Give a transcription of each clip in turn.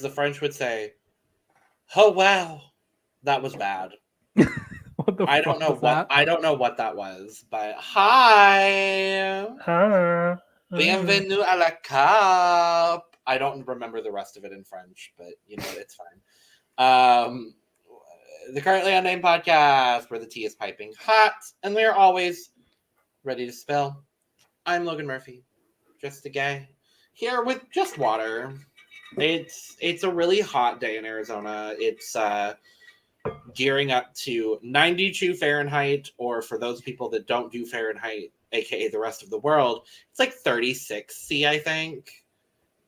the French would say, "Oh wow, that was bad." What the I fuck don't know was what that? I don't know what that was, but hi, bienvenue à la Cap. I don't remember the rest of it in French, but you know it's fine. The Currently Unnamed Podcast, where the tea is piping hot, and we are always ready to spill. I'm Logan Murphy, just a guy here with just water. It's a really hot day in Arizona. It's gearing up to 92 Fahrenheit, or for those people that don't do Fahrenheit, aka the rest of the world, it's like 36 C, I think,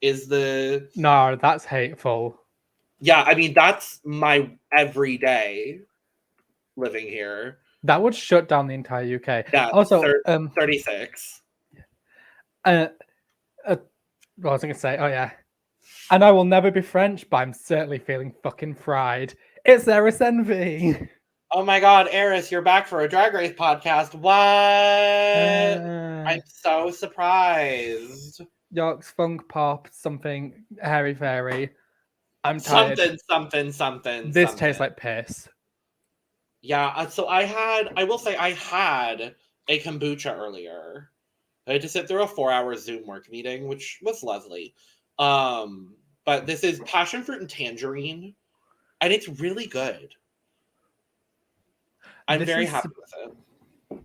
is the... No, that's hateful. Yeah, I mean, that's my everyday living here. That would shut down the entire UK. Yeah, Also, 36. What was I going to say? Oh, yeah. And I will never be French, but I'm certainly feeling fucking fried. It's Eris Envy. Oh my god, Iris, you're back for a Drag Race podcast. What? I'm so surprised. York's funk pop, something hairy fairy. I'm tired. Something. This tastes like piss. Yeah, so I will say I had a kombucha earlier. I had to sit through a 4-hour Zoom work meeting, which was lovely. But this is passion fruit and tangerine, and it's really good. I'm very happy with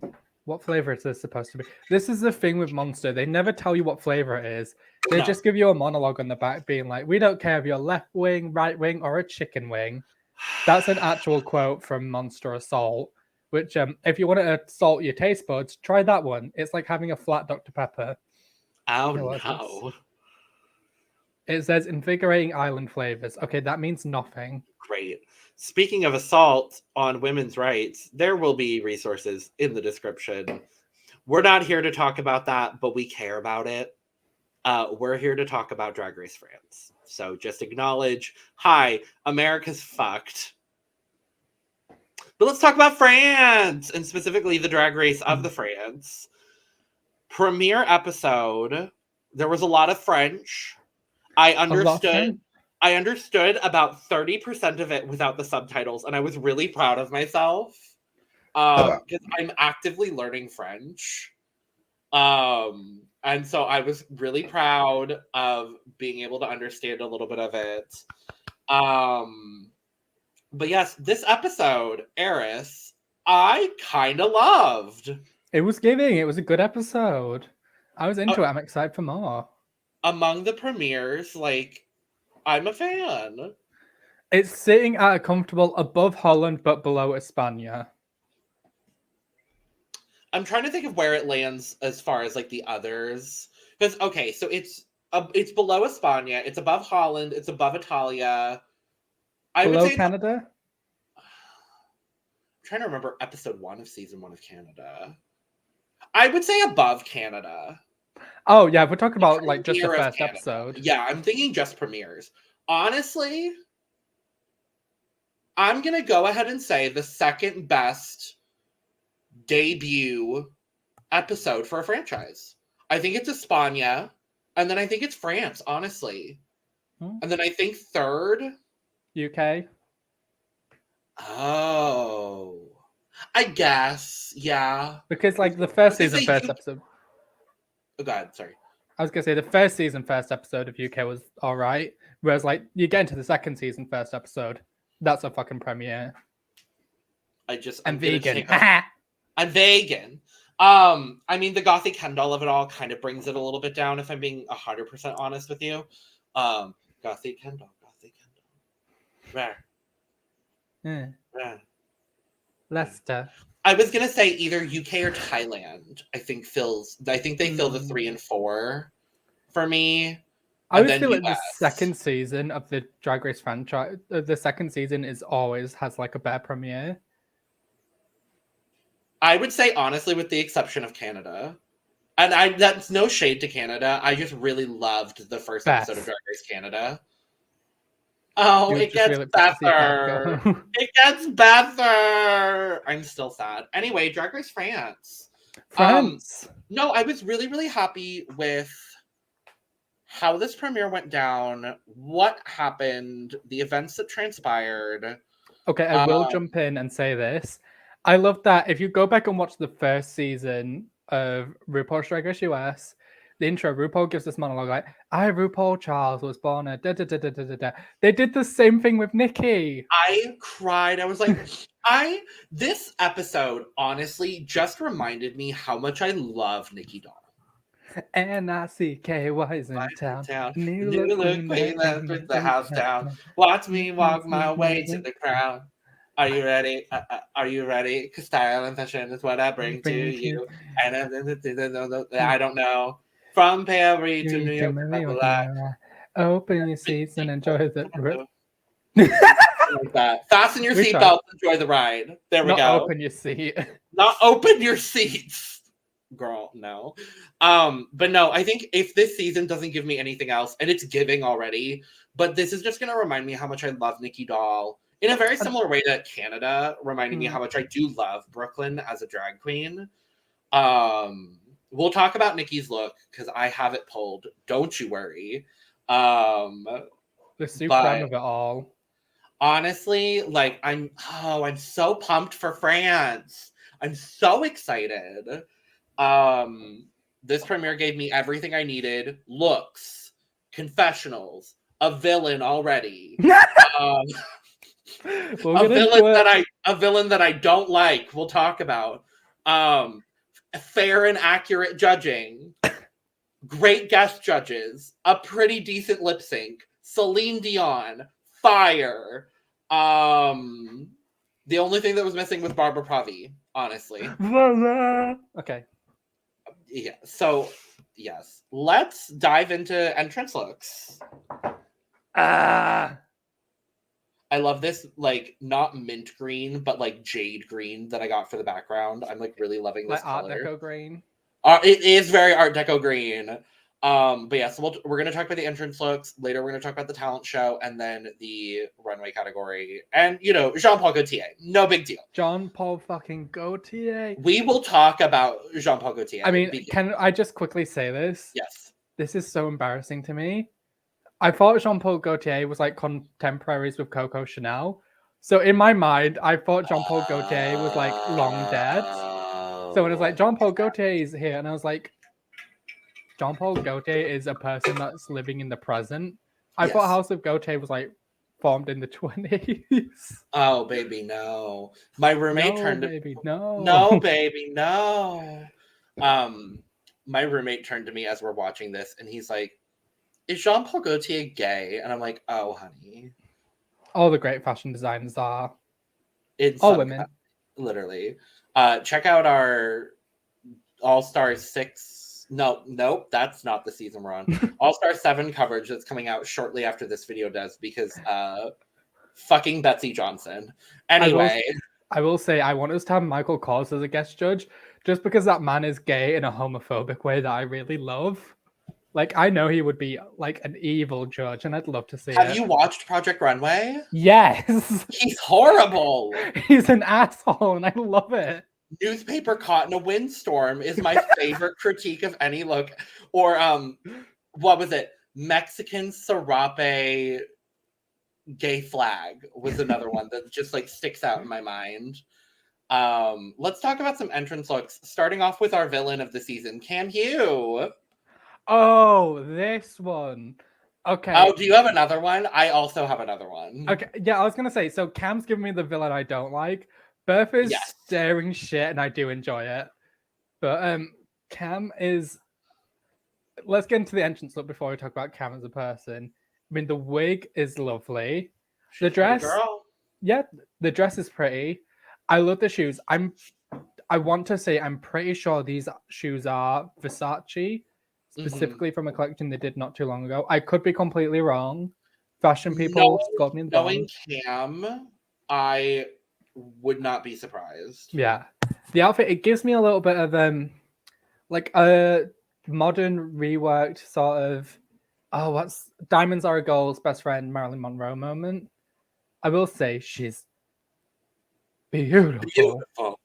it. What flavor is this supposed to be? This is the thing with Monster. They never tell you what flavor it is. They just give you a monologue on the back being like, we don't care if you're left wing, right wing, or a chicken wing. That's an actual quote from Monster Assault, which if you want to assault your taste buds, try that one. It's like having a flat Dr. Pepper. Oh, no. It says invigorating island flavors. Okay, that means nothing. Great. Speaking of assault on women's rights, there will be resources in the description. We're not here to talk about that, but we care about it. We're here to talk about Drag Race France. So just acknowledge, hi, America's fucked. But let's talk about France, and specifically the Drag Race of the France. Premiere episode, there was a lot of French. I understood about 30% of it without the subtitles, and I was really proud of myself because I'm actively learning French. And so I was really proud of being able to understand a little bit of it. But yes, this episode, Eris, I kind of loved. It was giving. It was a good episode. I was into it. I'm excited for more. Among the premieres, like, I'm a fan. It's sitting at a comfortable above Holland, but below España. I'm trying to think of where it lands as far as like the others. Because okay, so it's below España, it's above Holland, it's above Italia. Below Canada? I'm trying to remember episode 1 of season 1 of Canada. I would say above Canada. Oh yeah, we're talking about like just the first episode. Yeah, I'm thinking just premieres. Honestly, I'm gonna go ahead and say the second best debut episode for a franchise. I think it's España, and then I think it's France, honestly. And then I think third, UK. Oh, I guess, yeah. Because like the first season, first episode. Oh God, sorry. I was gonna say the first season, first episode of UK was all right. Whereas like you get into the second season, first episode, that's a fucking premiere. I'm vegan. I'm vegan. I mean, the gothic Kendall of it all kind of brings it a little bit down, if I'm being 100% honest with you. Gothic Kendall. Where? Leicester. I was gonna say either UK or Thailand. I think they fill the 3 and 4 for me. I would feel like the second season of the Drag Race franchise, the second season has like a better premiere. I would say honestly, with the exception of Canada, and that's no shade to Canada. I just really loved the first episode of Drag Race Canada. Oh, it gets better. It gets better. I'm still sad. Anyway, Drag Race France. France. No, I was really, really happy with how this premiere went down, what happened, the events that transpired. Okay, I will jump in and say this. I love that if you go back and watch the first season of RuPaul's Drag Race US, the intro, RuPaul gives this monologue like, I, RuPaul Charles, was born a da-da-da-da-da-da. They did the same thing with Nikki. I cried. I was like, this episode honestly just reminded me how much I love Nicky Doll. N-I-C-K-Y's in town. New look queen that brings the house down. Watch me walk my way to the crown. Are you ready? Are you ready? Because style and fashion is what I bring to you. And I don't know. From Paris to New York. Open your seats and enjoy the like that. Fasten your seatbelt, enjoy the ride. There we go. Open your seat. Not open your seats. Girl, no. But no, I think if this season doesn't give me anything else, and it's giving already, but this is just gonna remind me how much I love Nicky Doll in a very similar way to Canada, reminding me how much I do love Brooklyn as a drag queen. We'll talk about Nikki's look because I have it pulled. Don't you worry. The super fun of it all. Honestly, like I'm so pumped for France. I'm so excited. This premiere gave me everything I needed. Looks, confessionals, a villain already. A villain that I don't like. We'll talk about. Fair and accurate judging. Great guest judges. A pretty decent lip sync. Celine Dion. Fire. The only thing that was missing was Barbara Pravi, honestly. Okay. Yeah. So, yes. Let's dive into entrance looks. I love this, like, not mint green, but, like, jade green that I got for the background. I'm, like, really loving this color. Art Deco green? It is very Art Deco green. But yeah, so we're going to talk about the entrance looks. Later, we're going to talk about the talent show and then the runway category. And, you know, Jean-Paul Gaultier. No big deal. Jean-Paul fucking Gaultier. We will talk about Jean-Paul Gaultier. I mean, can I just quickly say this? Yes. This is so embarrassing to me. I thought Jean-Paul Gaultier was like contemporaries with Coco Chanel. So in my mind, I thought Jean-Paul Gaultier was like long dead. So when it's like Jean-Paul Gaultier is here, and I was like, Jean-Paul Gaultier is a person that's living in the present. I thought House of Gaultier was like formed in the 20s. Oh, baby, no. My roommate turned my roommate turned to me as we're watching this, and he's like, is Jean-Paul Gaultier gay? And I'm like, oh, honey. All the great fashion designers are. All women. Literally. Check out our All-Star 6. Nope, that's not the season we're on. All-Star 7 coverage that's coming out shortly after this video does because fucking Betsy Johnson. Anyway. I will say I want us to have Michael Kors as a guest judge just because that man is gay in a homophobic way that I really love. Like, I know he would be, like, an evil judge, and I'd love to see it. Have you watched Project Runway? Yes! He's horrible! He's an asshole, and I love it. Newspaper caught in a windstorm is my favorite critique of any look. Or, what was it? Mexican serape gay flag was another one that just, like, sticks out in my mind. Let's talk about some entrance looks, starting off with our villain of the season, Kam Hugh. Oh, this one. Okay. Oh, do you have another one? I also have another one. Okay. Yeah, I was going to say, so Cam's giving me the villain I don't like. Bertha's staring shit, and I do enjoy it. But Kam is... Let's get into the entrance look before we talk about Kam as a person. I mean, the wig is lovely. The dress... Girl. Yeah, the dress is pretty. I love the shoes. I want to say I'm pretty sure these shoes are Versace. Specifically from a collection they did not too long ago. I could be completely wrong. Fashion people scored me in the knowing Kam, I would not be surprised. Yeah. The outfit, it gives me a little bit of like a modern reworked sort of what's Diamonds Are a Girl's best friend Marilyn Monroe moment. I will say she's beautiful.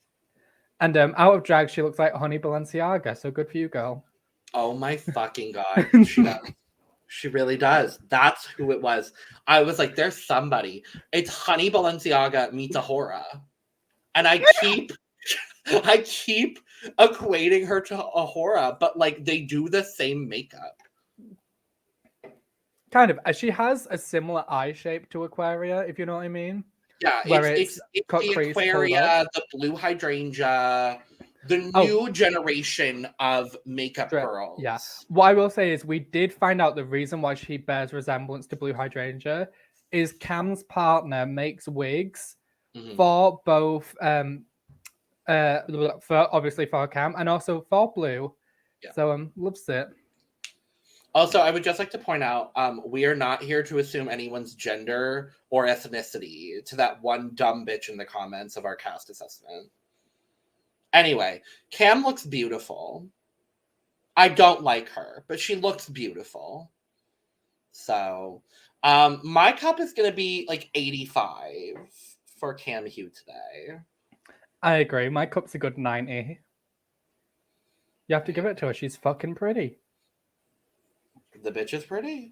And out of drag, she looks like Honey Balenciaga, so good for you, girl. Oh my fucking god, she does. She really does. That's who it was. I was like, there's somebody. It's Honey Balenciaga meets Ahura. And I keep equating her to Ahura, but like they do the same makeup. Kind of. She has a similar eye shape to Aquaria, if you know what I mean. Yeah, it's the Aquaria, the blue hydrangea, the new generation of makeup girls. Yeah. What I will say is we did find out the reason why she bears resemblance to blue hydrangea is Kam's partner makes wigs for both for obviously for Kam and also for Blue. Yeah. So loves it. Also, I would just like to point out, we are not here to assume anyone's gender or ethnicity to that one dumb bitch in the comments of our cast assessment. Anyway, Kam looks beautiful. I don't like her, but she looks beautiful. So, my cup is going to be like 85 for Kam Hugh today. I agree. My cup's a good 90. You have to give it to her. She's fucking pretty. The bitch is pretty.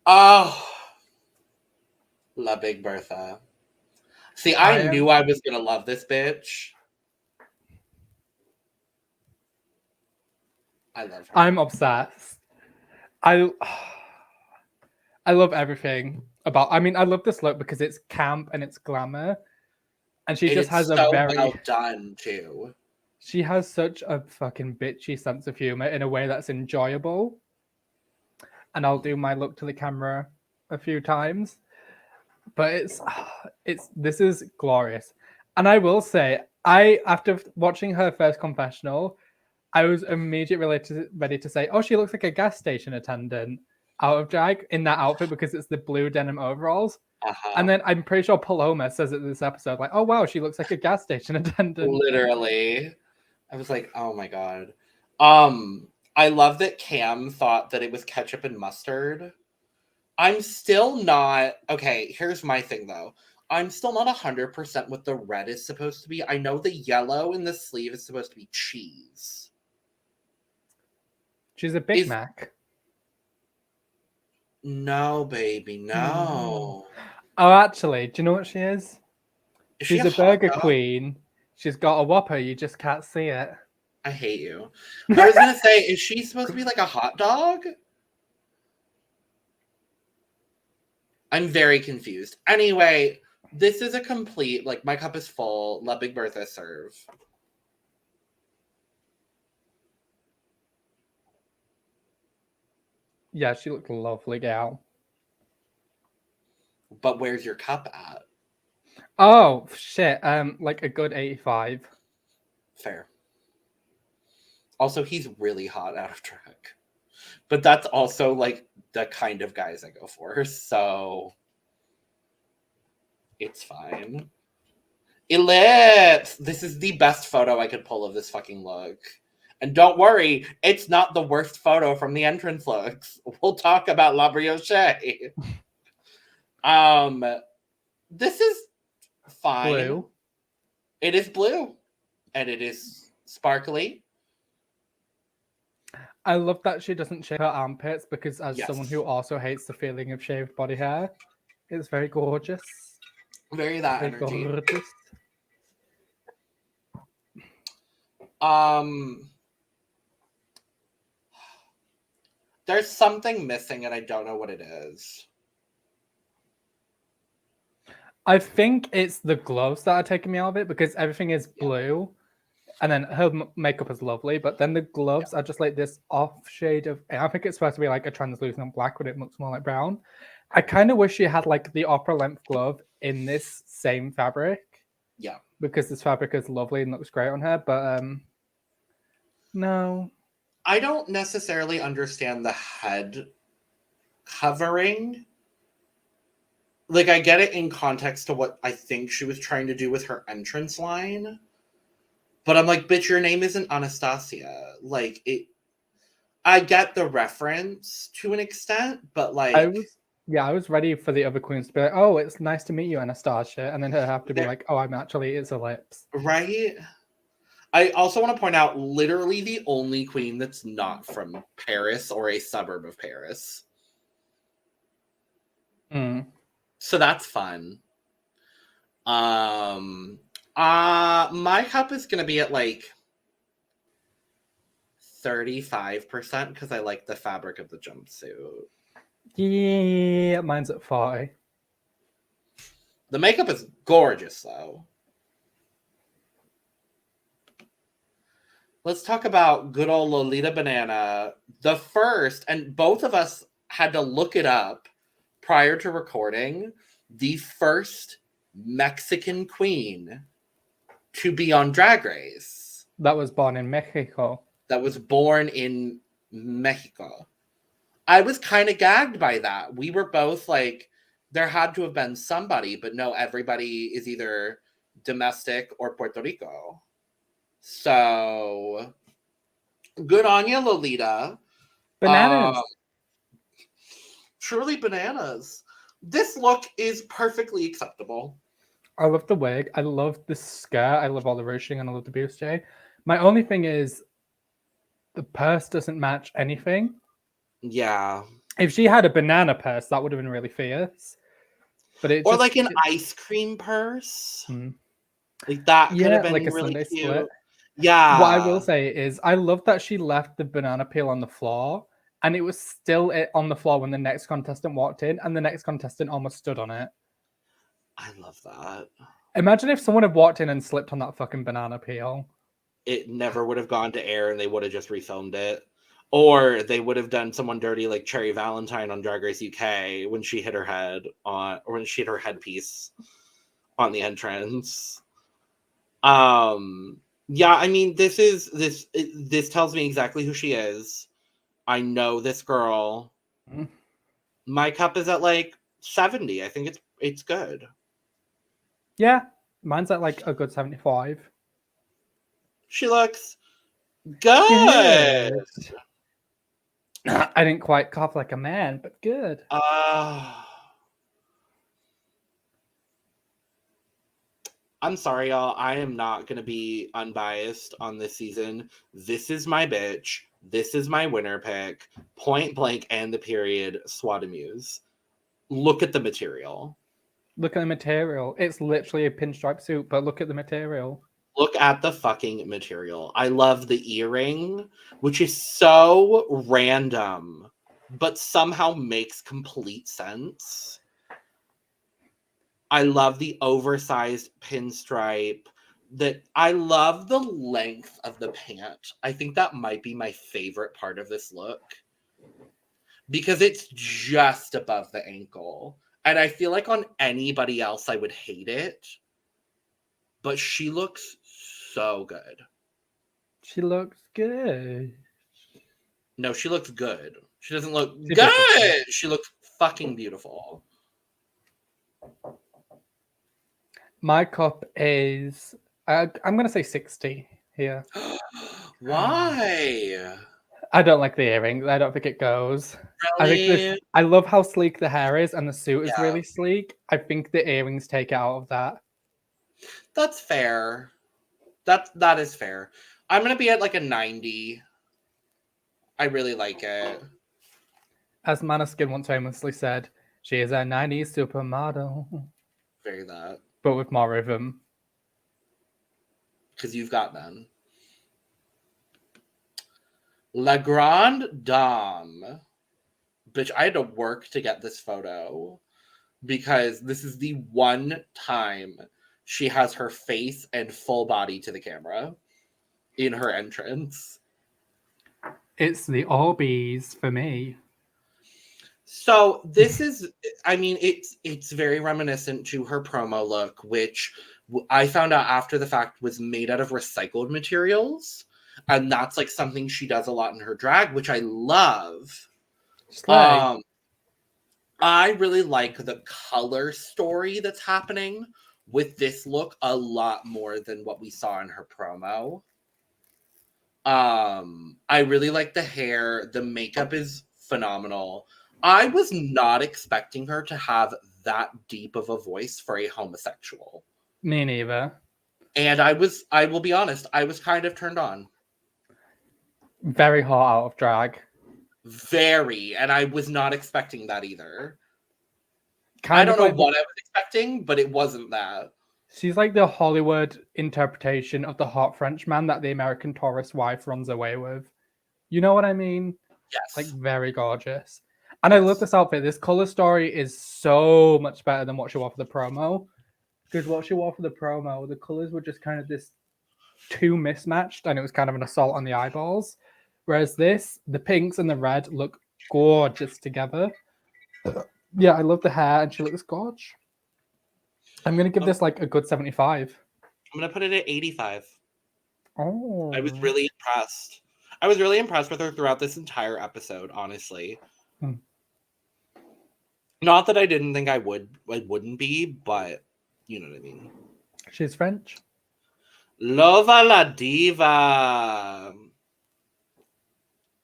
Oh, La Big Bertha. See, I knew I was going to love this bitch. I love her. I'm obsessed. I love everything about. I mean, I love this look because it's camp and it's glamour, and she just has a very well done too. She has such a fucking bitchy sense of humor in a way that's enjoyable. And I'll do my look to the camera a few times, but this is glorious. And I will say, after watching her first confessional, I was immediately ready to say, oh, she looks like a gas station attendant out of drag in that outfit because it's the blue denim overalls. And then I'm pretty sure Paloma says it in this episode, like, oh, wow, she looks like a gas station attendant. Literally. I was like, oh my God. I love that Kam thought that it was ketchup and mustard. I'm still not... Okay, here's my thing, though. I'm still not 100% what the red is supposed to be. I know the yellow in the sleeve is supposed to be cheese. She's a Big Mac. No, baby, no. Oh, actually, do you know what she is? She's a burger queen. She's got a Whopper. You just can't see it. I hate you. I was going to say, is she supposed to be like a hot dog? I'm very confused. Anyway, this is a complete, like, my cup is full. La Big Bertha serve. Yeah, she looked lovely, gal. But where's your cup at? Oh, shit. Like a good 85. Fair. Also, he's really hot out of drag. But that's also, like, the kind of guys I go for. So, it's fine. Elips! This is the best photo I could pull of this fucking look. And don't worry, it's not the worst photo from the entrance looks. We'll talk about La Briochée. This is fine. Blue. It is blue. And it is sparkly. I love that she doesn't shave her armpits because as someone who also hates the feeling of shaved body hair, it's very gorgeous. Very energy. Gorgeous. There's something missing and I don't know what it is. I think it's the gloves that are taking me out of it because everything is blue. And then her makeup is lovely, but then the gloves are just like this off shade of... I think it's supposed to be like a translucent black, but it looks more like brown. I kind of wish she had like the opera length glove in this same fabric. Yeah. Because this fabric is lovely and looks great on her, but no. I don't necessarily understand the head covering. Like, I get it in context to what I think she was trying to do with her entrance line. But I'm like, bitch, your name isn't Anastasia. Like, I get the reference to an extent, but like... I was ready for the other queens to be like, oh, it's nice to meet you, Anastasia. And then her have to be like, oh, it's Elips. Right? I also want to point out literally the only queen that's not from Paris or a suburb of Paris. So that's fun. My cup is gonna be at like 35% because I like the fabric of the jumpsuit. Yeah, mine's at 40. The makeup is gorgeous though. Let's talk about good old Lolita Banana. The first, and both of us had to look it up prior to recording, the first Mexican queen to be on Drag Race. That was born in Mexico. That was born in Mexico. I was kind of gagged by that. We were both like, there had to have been somebody, but no, everybody is either domestic or Puerto Rico. So, good on you, Lolita. Bananas. Truly bananas. This look is perfectly acceptable. I love the wig. I love the skirt. I love all the ruching and I love the bustier. My only thing is the purse doesn't match anything. Yeah. If she had a banana purse, that would have been really fierce. But or like an ice cream purse. Like that could have been like a really Sunday cute. Split. Yeah. What I will say is I love that she left the banana peel on the floor and it was still on the floor when the next contestant walked in and the next contestant almost stood on it. I love that. Imagine if someone had walked in and slipped on that fucking banana peel. It never would have gone to air and they would have just refilmed it. Or they would have done someone dirty like Cherry Valentine on Drag Race UK when she hit her head on, or when she hit her headpiece on the entrance. Yeah, I mean, this tells me exactly who she is. I know this girl. My cup is at like 70. I think it's good. Yeah, mine's at like a good 75. She looks good. I didn't quite cough like a man, but good. I'm sorry, y'all. I am not going to be unbiased on this season. This is my bitch. This is my winner pick. Point blank and the period. Soa de Muse. Look at the material. Look at the material. It's literally a pinstripe suit, but look at the material. Look at the fucking material. I love the earring, which is so random, but somehow makes complete sense. I love the oversized pinstripe. I love the length of the pant. I think that might be my favorite part of this look because it's just above the ankle. And I feel like on anybody else, I would hate it. But she looks so good. She looks good. No, she looks good. She doesn't look good. She looks fucking beautiful. My cup is, I'm going to say 60 here. Why? I don't like the earring. I don't think it goes. Really? I love how sleek the hair is and the suit is really sleek. I think the earrings take it out of that. That's fair. That is fair. I'm going to be at like a 90. I really like it. As Maneskin once famously said, she is a 90s supermodel. Very that. But with more rhythm. Because you've got them. La Grande Dame. Bitch, I had to work to get this photo. Because this is the one time she has her face and full body to the camera in her entrance. It's the Orbeez for me. So this is, I mean, it's very reminiscent to her promo look, which I found out after the fact was made out of recycled materials. And that's like something she does a lot in her drag, which I love. I really like the color story that's happening with this look a lot more than what we saw in her promo. I really like the hair. The makeup is phenomenal. I was not expecting her to have that deep of a voice for a homosexual. Me neither. And I will be honest, I was kind of turned on. Very hot out of drag. Very. And I was not expecting that either. I don't know what I was expecting, but it wasn't that. She's like the Hollywood interpretation of the hot French man that the American tourist wife runs away with. You know what I mean? Yes. Like, very gorgeous. And I love this outfit. This color story is so much better than what she wore for the promo. Because what she wore for the promo, the colors were just kind of this too mismatched, and it was kind of an assault on the eyeballs. Whereas this, the pinks and the red look gorgeous together. Yeah, I love the hair, and she looks gorgeous. I'm going to give this like a good 75. I'm going to put it at 85. Oh. I was really impressed. I was really impressed with her throughout this entire episode, honestly. Not that I didn't think I wouldn't be, but you know what I mean. She's French. Lova Ladiva.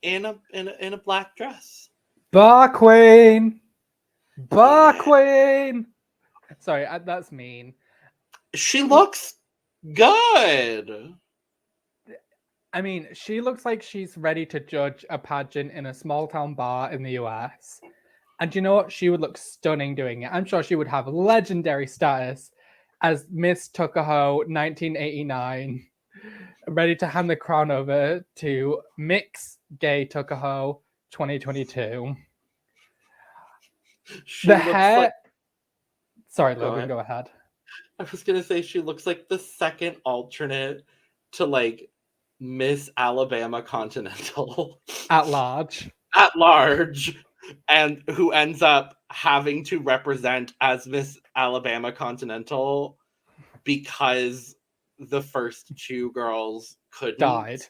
In a black dress. Bar Queen. Bar Queen. Sorry, that's mean. She looks good. I mean, she looks like she's ready to judge a pageant in a small town bar in the US. And you know what? She would look stunning doing it. I'm sure she would have legendary status as Miss Tuckahoe 1989, ready to hand the crown over to Mix Gay Tuckahoe 2022. The hair... Like... Sorry, Logan, go ahead. I was going to say she looks like the second alternate to like Miss Alabama Continental. At large. At large. And who ends up having to represent as Miss Alabama Continental because the first two girls couldn't. Died.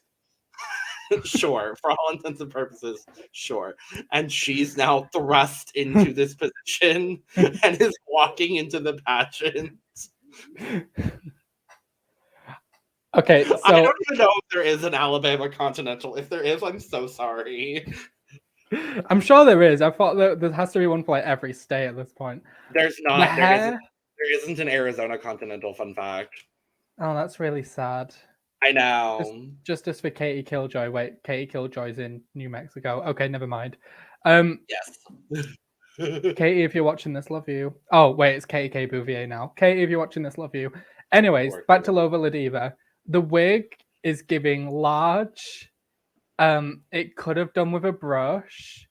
Sure, for all intents and purposes, sure. And she's now thrust into this position and is walking into the pageant. Okay, so I don't even know if there is an Alabama Continental. If there is, I'm so sorry. I'm sure there is. I thought there has to be one for like every state at this point. There's not. There isn't an Arizona Continental, fun fact. Oh, that's really sad. I know. Justice for Katie Killjoy. Wait, Katie Killjoy's in New Mexico. Okay, never mind. Yes. Katie, if you're watching this, love you. Oh, wait, it's Katie K. Bouvier now. Katie, if you're watching this, love you. Anyways, back to Lova Ladiva. The wig is giving large. It could have done with a brush.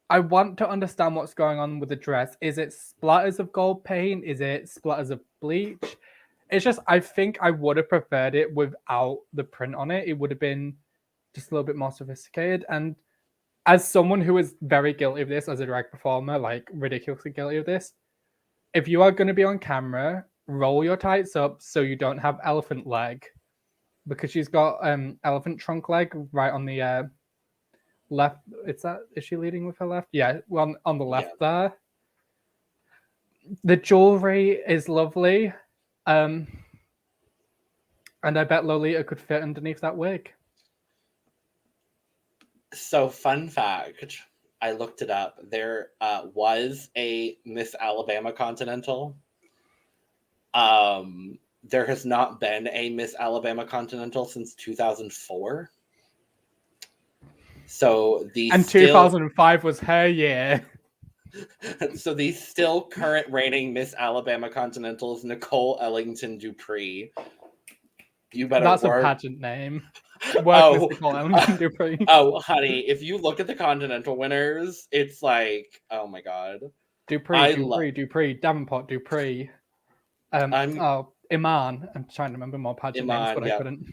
I want to understand what's going on with the dress. Is it splatters of gold paint? Is it splatters of bleach? It's just, I think I would have preferred it without the print on it. It would have been just a little bit more sophisticated. And as someone who is very guilty of this as a drag performer, like ridiculously guilty of this, if you are going to be on camera, roll your tights up so you don't have elephant leg. Because she's got elephant trunk leg right on the left. Is she leading with her left? Yeah, well, on the left there. The jewelry is lovely. And I bet Lolita could fit underneath that wig. So, fun fact, I looked it up. There was a Miss Alabama Continental. There has not been a Miss Alabama Continental since 2004. So 2005 was her year. So the still current reigning Miss Alabama Continental is Nicole Ellington Dupree. You better That's work. A pageant name. Nicole Ellington Dupree. Oh, honey, if you look at the Continental winners, it's like, oh my god. Dupree, Davenport Dupree. Iman. I'm trying to remember more pageant names, but I couldn't.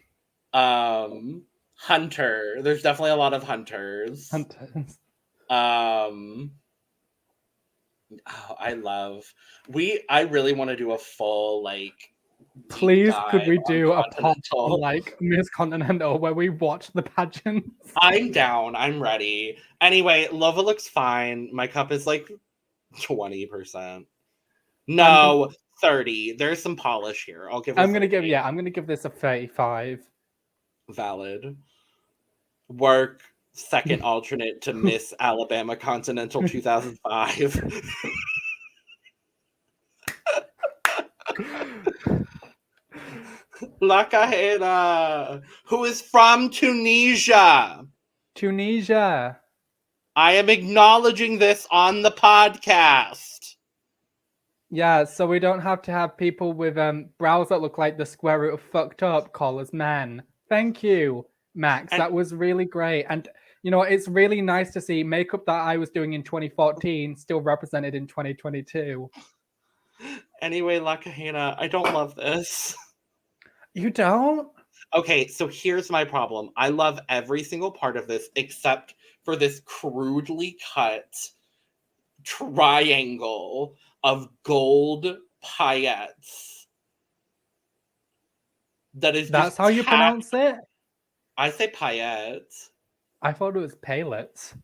Hunter. There's definitely a lot of Hunters. I really want to do a full please could we do a pop like Miss Continental where we watch the pageants? I'm down. I'm ready. Anyway, Lova looks fine. My cup is like 20%. No, 30. There's some polish here. I'm gonna give this a 35. Valid. Work. Second alternate to Miss Alabama Continental 2005. La Kahena, who is from Tunisia. Tunisia. I am acknowledging this on the podcast. Yeah, so we don't have to have people with brows that look like the square root of fucked up call us men. Thank you, Max. That was really great. And you know, it's really nice to see makeup that I was doing in 2014 still represented in 2022. Anyway, La Kahena, I don't love this. You don't? Okay, so here's my problem. I love every single part of this except for this crudely cut triangle of gold paillettes. That's how you pronounce it? I say paillettes. I thought it was paillettes.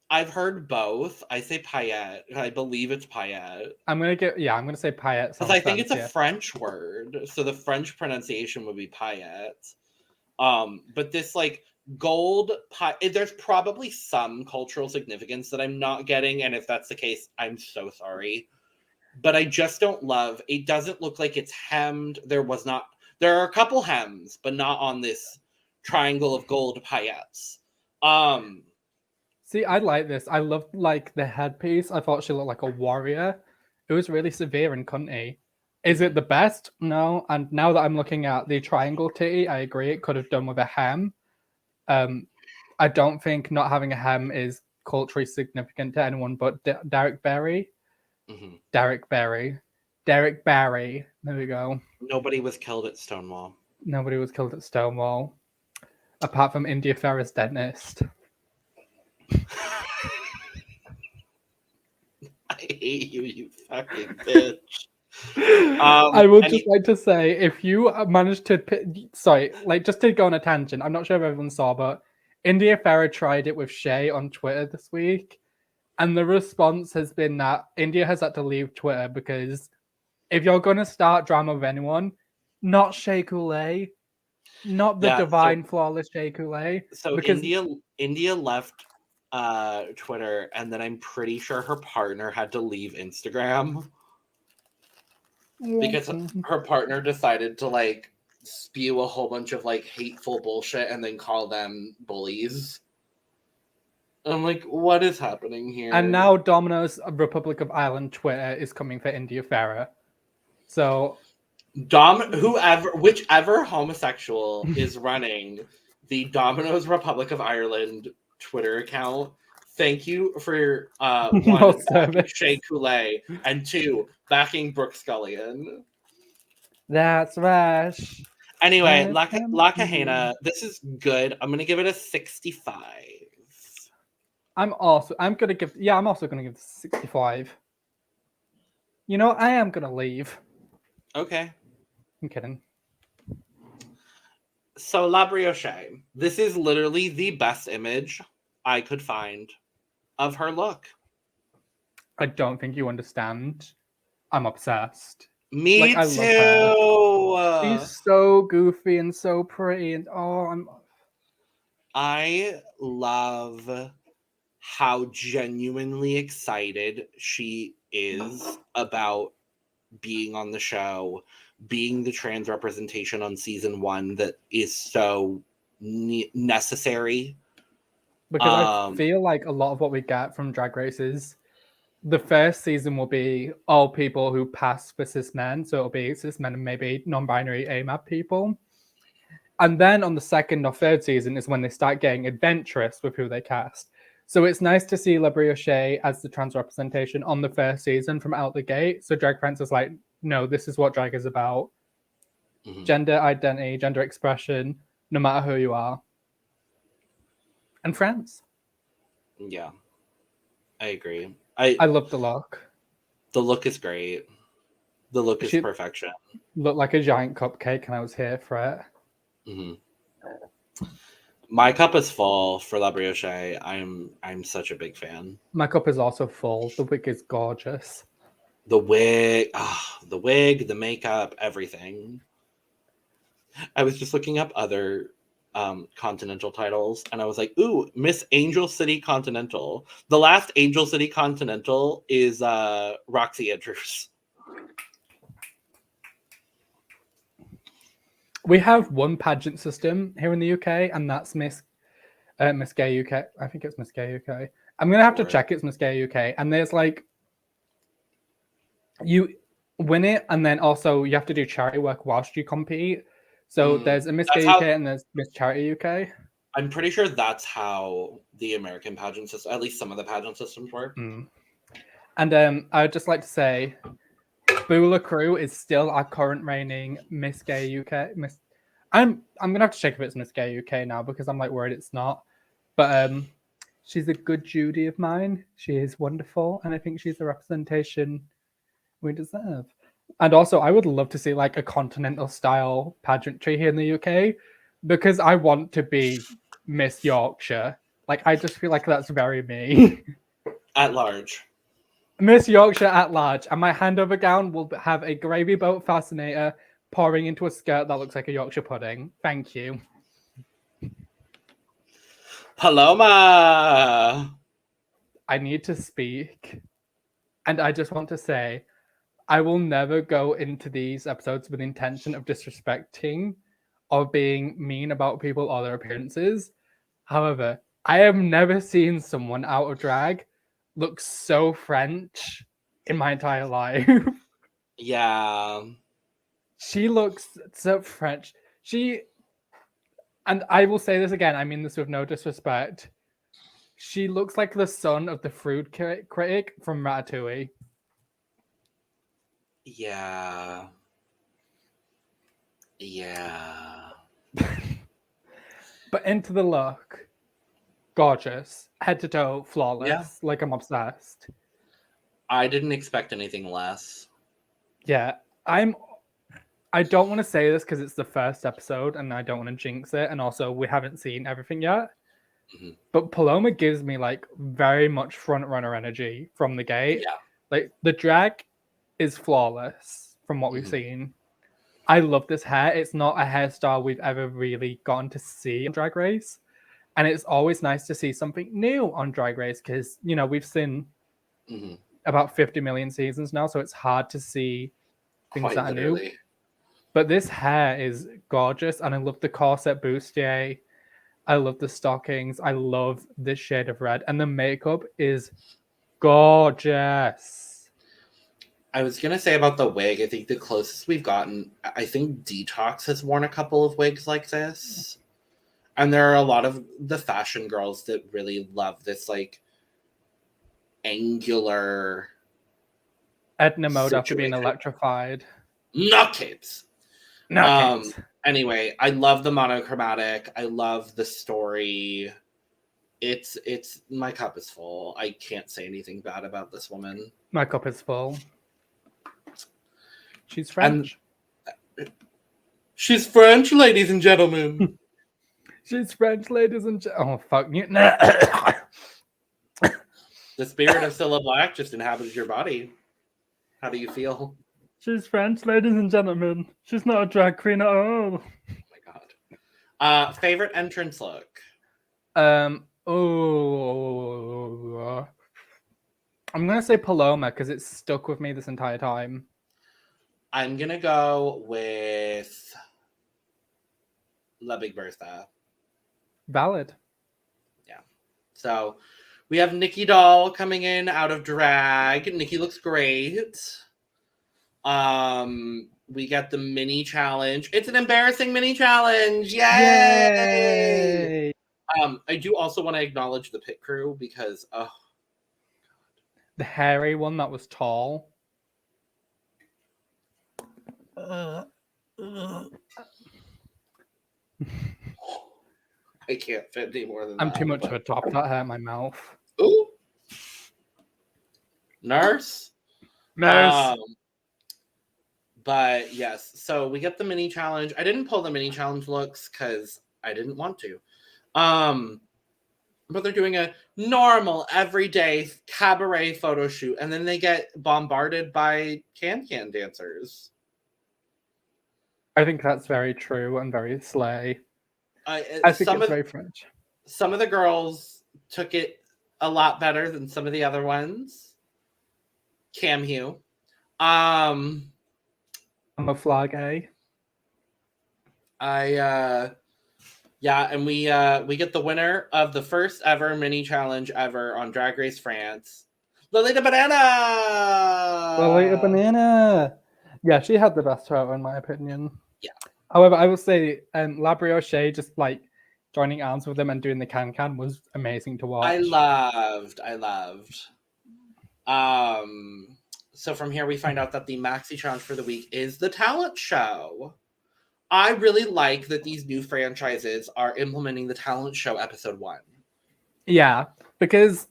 I've heard both. I say paillette. I believe it's paillette. I'm gonna say paillette. Because I think it's a French word, so the French pronunciation would be paillette. But this like gold there's probably some cultural significance that I'm not getting, and if that's the case, I'm so sorry. But I just don't love. It doesn't look like it's hemmed. There are a couple hems, but not on this triangle of gold paillettes. See, I like this. I loved like the headpiece. I thought she looked like a warrior. It was really severe and cunty. Is it the best? No. And now that I'm looking at the triangle titty, I agree it could have done with a hem. I don't think not having a hem is culturally significant to anyone but Derek Barry. Mm-hmm. Derek Barry. There we go. Nobody was killed at Stonewall. Apart from India Ferris' dentist. I hate you, you fucking bitch. I would just like to say, if you managed to, just to go on a tangent, I'm not sure if everyone saw, but India Ferris tried it with Shay on Twitter this week, and the response has been that India has had to leave Twitter because if you're going to start drama with anyone, not Shea Coulee, not the divine, flawless Shea Coulee. So because India left Twitter, and then I'm pretty sure her partner had to leave Instagram because her partner decided to like spew a whole bunch of like hateful bullshit and then call them bullies. I'm like, what is happening here? And now Domino's Republic of Ireland Twitter is coming for India Ferris. So whichever homosexual is running the Domino's Republic of Ireland Twitter account, thank you for one, backing Shea Coulee, and two, backing Brooke Scullion. That's rash. Anyway, La Kahena, this is good. I'm gonna give it a 65. I'm also gonna give it 65. You know, I am gonna leave. Okay. I'm kidding. So La Briochée, this is literally the best image I could find of her look. I don't think you understand. I'm obsessed. Me too. She's so goofy and so pretty, and I love how genuinely excited she is about being on the show, being the trans representation on season 1 that is so necessary. Because I feel like a lot of what we get from Drag Race is the first season will be all people who pass for cis men. So it'll be cis men and maybe non-binary AMAP people. And then on the second or third season is when they start getting adventurous with who they cast. So it's nice to see La Briochée as the trans representation on the first season from out the gate. So Drag Prince is like, no, this is what drag is about. Mm-hmm. Gender identity, gender expression, no matter who you are. And friends. Yeah, I agree. I love the look. The look is great. The look is perfection. Looked like a giant cupcake, and I was here for it. Mm-hmm. My cup is full for La Briochée. I'm such a big fan. My cup is also full. The wig is gorgeous. The wig, the makeup, everything. I was just looking up other continental titles, and I was like, ooh, Miss Angel City Continental. The last Angel City Continental is Roxy Andrews. We have one pageant system here in the UK, and that's Miss Gay UK. I think it's Miss Gay UK. I'm gonna have to check it's Miss Gay UK. And there's like, you win it, and then also you have to do charity work whilst you compete. So there's a Miss Gay UK and there's Miss Charity UK. I'm pretty sure that's how the American pageant system, at least some of the pageant systems work. And I would just like to say, Bula Crew is still our current reigning Miss Gay UK. I'm gonna have to check if it's Miss Gay UK now because I'm like worried it's not. But she's a good Judy of mine. She is wonderful, and I think she's the representation we deserve. And also, I would love to see like a continental style pageantry here in the UK because I want to be Miss Yorkshire. Like, I just feel like that's very me. At large. Miss Yorkshire at large. And my handover gown will have a gravy boat fascinator pouring into a skirt that looks like a Yorkshire pudding. Thank you. Paloma! I need to speak. And I just want to say, I will never go into these episodes with the intention of disrespecting or being mean about people or their appearances. However, I have never seen someone out of drag look so French in my entire life. Yeah. She looks so French. And I will say this again, I mean this with no disrespect. She looks like the son of the fruit critic from Ratatouille. Yeah. Yeah. But into the look. Gorgeous. Head to toe, flawless. Yeah. Like, I'm obsessed. I didn't expect anything less. Yeah. I don't want to say this because it's the first episode and I don't want to jinx it. And also, we haven't seen everything yet. Mm-hmm. But Paloma gives me, like, very much front runner energy from the gate. Yeah. Like, the drag is flawless from what we've seen. I love this hair. It's not a hairstyle we've ever really gotten to see on Drag Race. And it's always nice to see something new on Drag Race because, you know, we've seen about 50 million seasons now, so it's hard to see things that are new. But this hair is gorgeous, and I love the corset bustier. I love the stockings. I love this shade of red, and the makeup is gorgeous. I was going to say about the wig, I think the closest we've gotten, I think Detox has worn a couple of wigs like this. And there are a lot of the fashion girls that really love this, like, angular Edna Mode after being electrified. Nutcase! Anyway, I love the monochromatic. I love the story. It's my cup is full. I can't say anything bad about this woman. My cup is full. She's French. She's French, ladies and gentlemen. She's French, ladies and gentlemen. Oh, fuck you. The spirit of Cilla Black just inhabits your body. How do you feel? She's French, ladies and gentlemen. She's not a drag queen at all. Oh my god. Favorite entrance look? I'm gonna say Paloma because it's stuck with me this entire time. I'm gonna go with La Big Bertha. Valid. Yeah. So we have Nicky Doll coming in out of drag. Nicky looks great. We get the mini challenge. It's an embarrassing mini challenge. Yay! I do also want to acknowledge the pit crew because the hairy one that was tall. I can't fit any more than I'm that. too much of a top. That hurt my mouth. Ooh. Nurse. But yes, so we get the mini challenge. I didn't pull the mini challenge looks because I didn't want to. But they're doing a normal, everyday cabaret photo shoot, and then they get bombarded by can-can dancers. I think that's very true and very slay. I think it's very French. Some of the girls took it a lot better than some of the other ones. Kam Hugh. I'm a flag A. And we get the winner of the first ever mini challenge ever on Drag Race France, Lolita Banana. Lolita Banana. Yeah, she had the best photo in my opinion. Yeah. However, I will say, La Briochée just like joining arms with them and doing the can was amazing to watch. I loved. So from here we find out that the maxi challenge for the week is the talent show. I really like that these new franchises are implementing the talent show episode 1. Yeah, because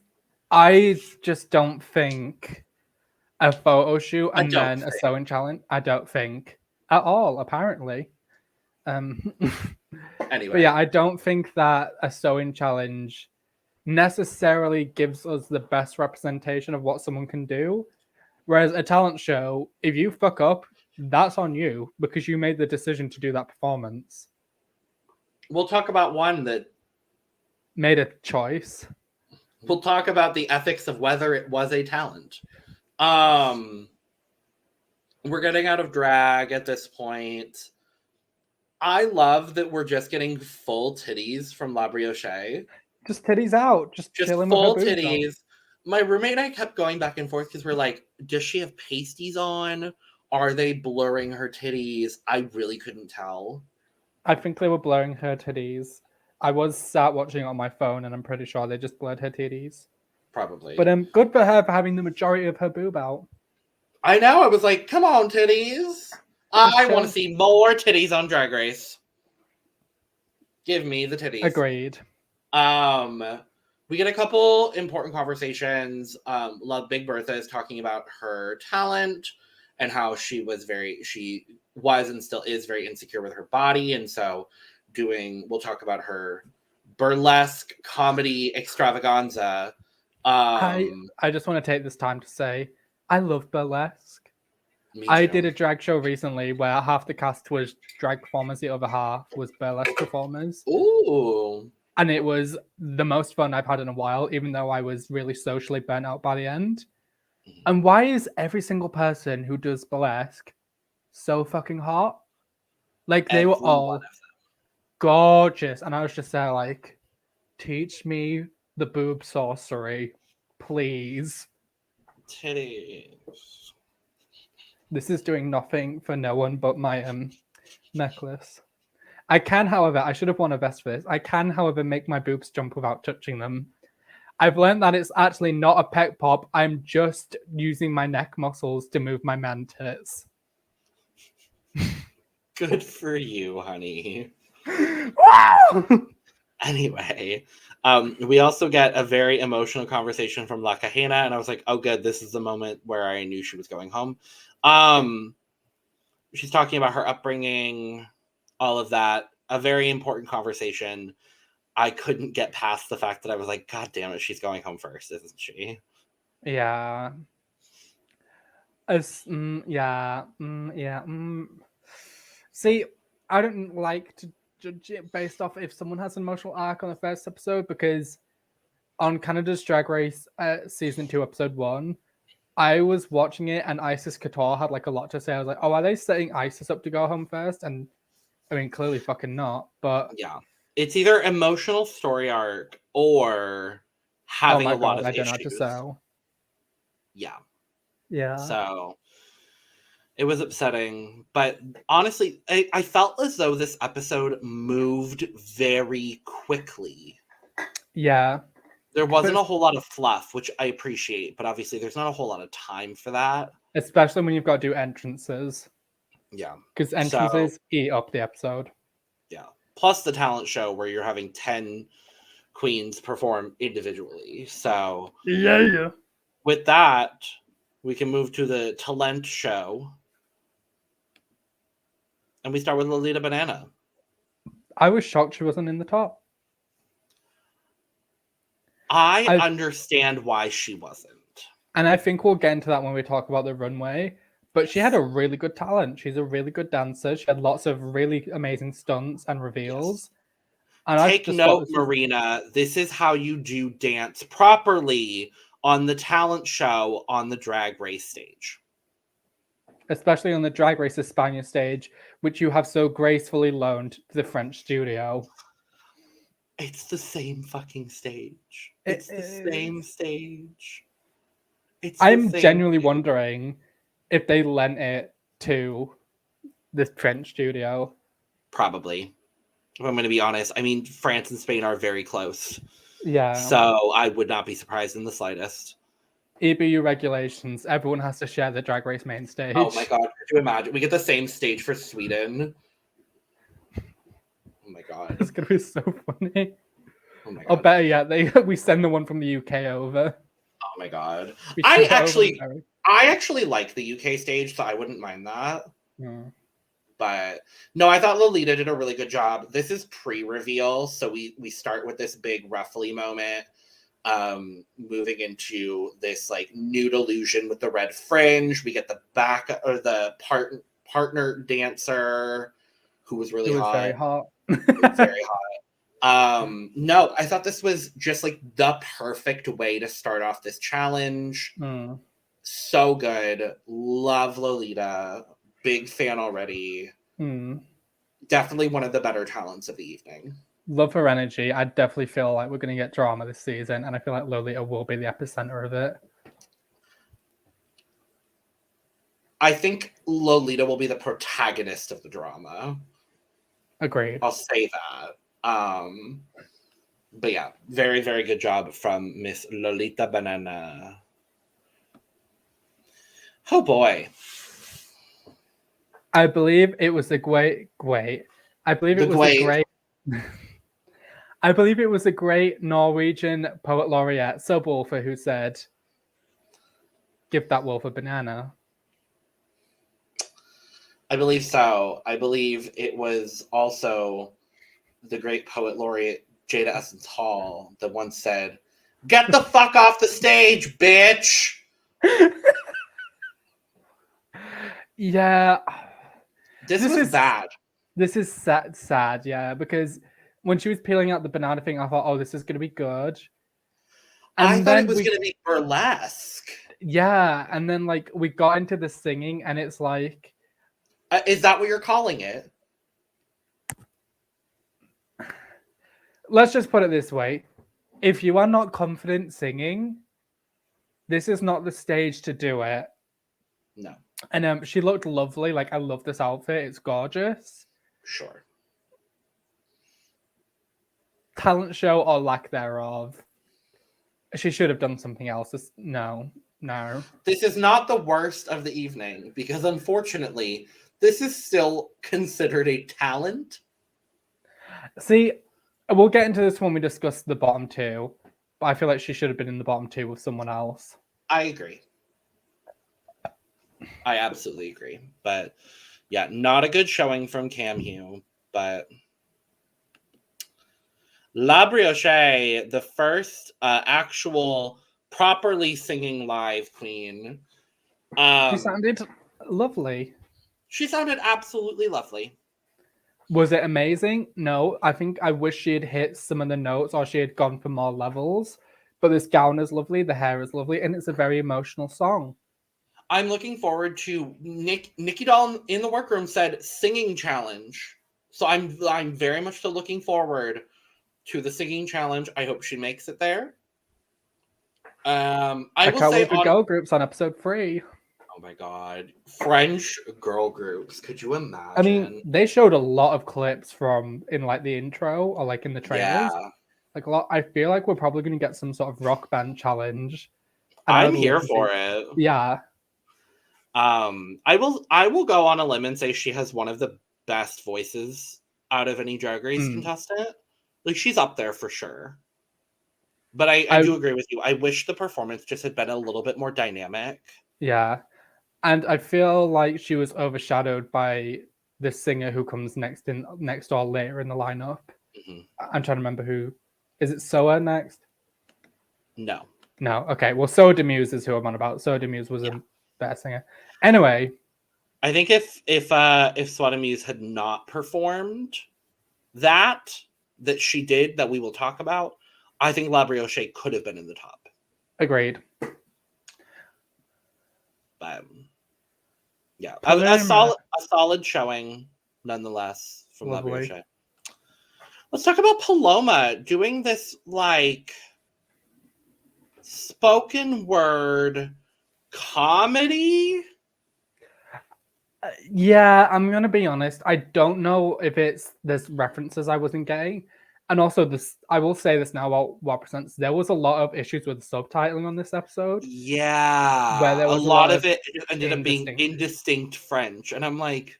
I just don't think a photo shoot and then a sewing challenge. I don't think at all, apparently. Anyway. But yeah, I don't think that a sewing challenge necessarily gives us the best representation of what someone can do. Whereas a talent show, if you fuck up, that's on you because you made the decision to do that performance. We'll talk about one that made a choice. We'll talk about the ethics of whether it was a talent. We're getting out of drag at this point. I love that we're just getting full titties from La Briochée. Just titties out. Just chilling full with her boobs titties. out. My roommate and I kept going back and forth because we're like, does she have pasties on? Are they blurring her titties? I really couldn't tell. I think they were blurring her titties. I was sat watching it on my phone and I'm pretty sure they just blurred her titties. Probably. But good for her for having the majority of her boob out. I know. I was like, come on, titties. I want to see more titties on Drag Race. Give me the titties. Agreed. We get a couple important conversations. Big Bertha is talking about her talent and how she was and still is very insecure with her body. And so we'll talk about her burlesque comedy extravaganza. I just want to take this time to say, I love burlesque. I did a drag show recently where half the cast was drag performers, the other half was burlesque performers. Ooh. And it was the most fun I've had in a while, even though I was really socially burnt out by the end. And why is every single person who does burlesque so fucking hot? Like, they were all gorgeous. And I was just there like, teach me the boob sorcery, please. Titties. This is doing nothing for no one but my necklace. I can, however, I should have worn a vest for this. I can, however, make my boobs jump without touching them. I've learned that it's actually not a pec pop. I'm just using my neck muscles to move my man tits. Good for you, honey. Wow! Anyway, we also get a very emotional conversation from La Kahena, and I was like, oh, good, this is the moment where I knew she was going home. She's talking about her upbringing, all of that. A very important conversation. I couldn't get past the fact that I was like, God damn it, she's going home first, isn't she? Yeah. See, I don't like to judge it based off if someone has an emotional arc on the first episode, because on Canada's Drag Race season 2 episode 1, I was watching it and Isis Couture had like a lot to say. I was like, oh, are they setting Isis up to go home first? And I mean, clearly fucking not, but yeah, it's either emotional story arc or having a lot of issues. I don't know what to say. Yeah. So it was upsetting, but honestly, I felt as though this episode moved very quickly. Yeah. There wasn't a whole lot of fluff, which I appreciate, but obviously there's not a whole lot of time for that. Especially when you've got to do entrances. Yeah. Because entrances eat up the episode. Yeah. Plus the talent show where you're having 10 queens perform individually. So yeah. With that, we can move to the talent show. And we start with Lolita Banana. I was shocked she wasn't in the top. I understand why she wasn't. And I think we'll get into that when we talk about the runway. But she had a really good talent. She's a really good dancer. She had lots of really amazing stunts and reveals. And take note, Marina. This is how you do dance properly on the talent show on the Drag Race stage. Especially on the Drag Race España stage, which you have so gracefully loaned to the French studio. It's the same fucking stage. It's the same stage. I'm genuinely wondering if they lent it to the French studio. Probably. If I'm going to be honest, I mean, France and Spain are very close. Yeah. So I would not be surprised in the slightest. EBU regulations. Everyone has to share the Drag Race main stage. Oh my god, could you imagine? We get the same stage for Sweden. Oh my god. It's going to be so funny. Oh my god. Or better yet, we send the one from the UK over. Oh my god. I actually like the UK stage, so I wouldn't mind that. Mm. But no, I thought Lolita did a really good job. This is pre-reveal, so we start with this big ruffly moment, moving into this like nude illusion with the red fringe. We get the back or the partner dancer who was really hot. Very hot. Very hot. No, I thought this was just like the perfect way to start off this challenge. Mm. So good. Love Lolita. Big fan already. Mm. Definitely one of the better talents of the evening. Love her energy. I definitely feel like we're going to get drama this season, and I feel like Lolita will be the epicenter of it. I think Lolita will be the protagonist of the drama. Agreed. I'll say that. But yeah, very, very good job from Miss Lolita Banana. Oh boy. I believe it was a great. I believe it was a great. I believe it was a great Norwegian poet laureate, Subwoofer, who said, "Give that wolf a banana." I believe so. I believe it was also the great poet laureate Jada Essence Hall that once said, "Get the fuck off the stage, bitch." Yeah. This was bad. This is sad, yeah, because when she was peeling out the banana thing, I thought, oh, this is going to be good. And I thought it was going to be burlesque. Yeah, and then like we got into the singing, and it's like... is that what you're calling it? Let's just put it this way. If you are not confident singing, this is not the stage to do it. No. And she looked lovely. Like, I love this outfit. It's gorgeous. Sure. Talent show or lack thereof. She should have done something else. No. This is not the worst of the evening because, unfortunately, this is still considered a talent. See, we'll get into this when we discuss the bottom two, but I feel like she should have been in the bottom two with someone else. I agree. I absolutely agree. But yeah, not a good showing from Kam Hugh, but La Briochée, the first actual properly singing live queen. She sounded lovely. She sounded absolutely lovely. Was it amazing? No. I think I wish she had hit some of the notes or she had gone for more levels. But this gown is lovely, the hair is lovely, and it's a very emotional song. I'm looking forward to Nicky Doll in the workroom said singing challenge. So I'm very much still looking forward to the singing challenge. I hope she makes it there. I can't wait for girl groups on episode 3. Oh my god. French girl groups. Could you imagine? I mean, they showed a lot of clips from in like the intro or like in the trailers. Yeah. Like a lot. I feel like we're probably going to get some sort of rock band challenge. I'm here for it. Yeah. I will go on a limb and say she has one of the best voices out of any Drag Race contestant. Like, she's up there for sure. But I do agree with you. I wish the performance just had been a little bit more dynamic. Yeah. And I feel like she was overshadowed by the singer who comes next door later in the lineup. Mm-hmm. I'm trying to remember who. Is it Soa next? No. Okay. Well, Soa de Muse is who I'm on about. Soa de Muse was a better singer. Anyway, I think if Soa de Muse had not performed that she did that we will talk about, I think La Briochée could have been in the top. Agreed. But yeah, a solid showing. nonetheless, from La Lovely. Briochée. Let's talk about Paloma doing this, like, spoken word comedy. Yeah, I'm gonna be honest. I don't know if there's references I wasn't getting, and also this. I will say this now about what percents. There was a lot of issues with the subtitling on this episode. Yeah, where there a was lot of it ended up being indistinct. indistinct French, and I'm like,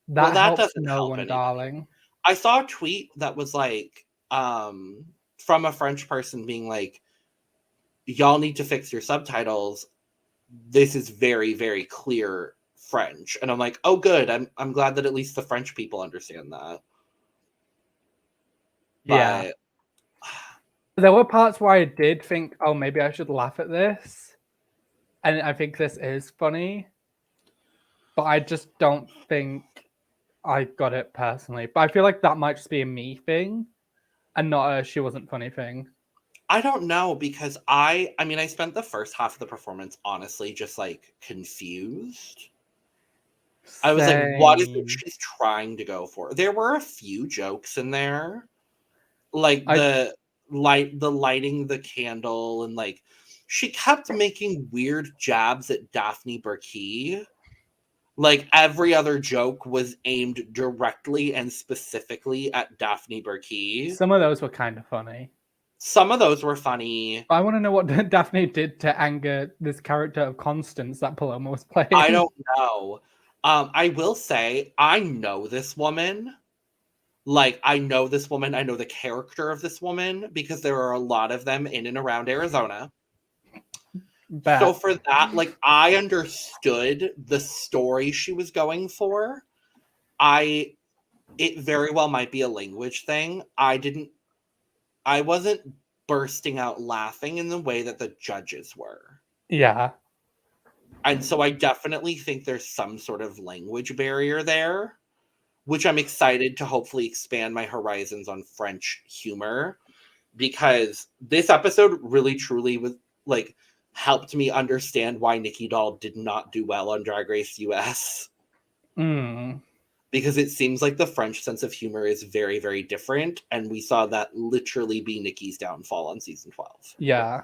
That that helps doesn't no help one, anybody. darling. I saw a tweet that was like, from a French person being like, y'all need to fix your subtitles. This is very, very clear French. And I'm like, oh, good. I'm glad that at least the French people understand that. Yeah. But there were parts where I did think, oh, maybe I should laugh at this. And I think this is funny. But I just don't think I got it personally. But I feel like that might just be a me thing and not a she wasn't funny thing. I don't know, because I spent the first half of the performance honestly just like confused. I was like, what is it she's trying to go for? There were a few jokes in there. Like the lighting the candle, and like she kept making weird jabs at Daphne Burke. Like every other joke was aimed directly and specifically at Daphne Burke. Some of those were kind of funny. Some of those were funny. I want to know what Daphne did to anger this character of Constance that Paloma was playing. I don't know. I will say, I know this woman. Like, I know this woman. I know the character of this woman because there are a lot of them in and around Arizona. So for that, like, I understood the story she was going for. It very well might be a language thing. I wasn't bursting out laughing in the way that the judges were. Yeah. And so I definitely think there's some sort of language barrier there, which I'm excited to hopefully expand my horizons on French humor, because this episode really truly was like helped me understand why Nicky Doll did not do well on Drag Race US. Because it seems like the French sense of humor is very, very different, and we saw that literally be Nicky's downfall on season 12. Yeah.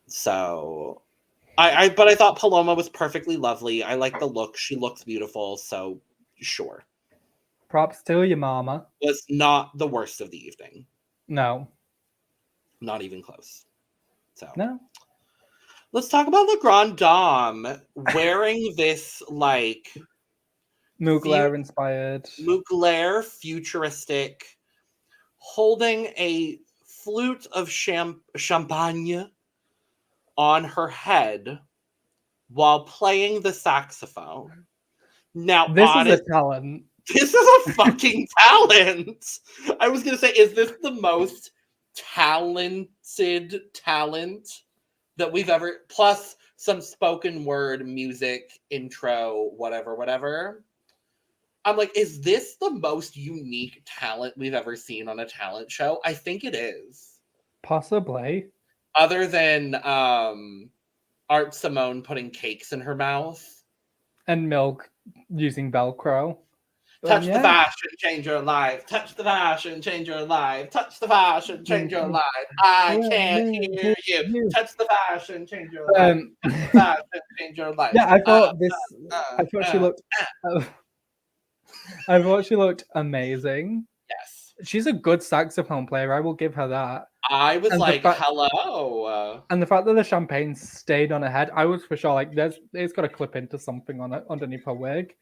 So but I thought Paloma was perfectly lovely. I like the look. She looks beautiful, so sure. Props to your mama. Was not the worst of the evening. No. Not even close. So no. Let's talk about the Grande Dame wearing this like Mugler inspired. Mugler futuristic, holding a flute of champagne on her head while playing the saxophone. Now, this is a talent. This is a fucking talent. I was going to say, is this the most talented talent that we've ever, plus some spoken word, music, intro, whatever. I'm like, is this the most unique talent we've ever seen on a talent show? I think it is. Possibly. Other than Art Simone putting cakes in her mouth. And Milk using Velcro. Touch the fashion, change your life. Touch the fashion, change your life. Touch the fashion, change your life. I can't hear you. Touch the fashion, change your life. Touch the fashion, change your life. Yeah, I thought I thought she looked. I thought she looked amazing. Yes, she's a good saxophone player. I will give her that. I was like, hello. And the fact that the champagne stayed on her head, I was for sure like, it's got to clip into something on it underneath her wig.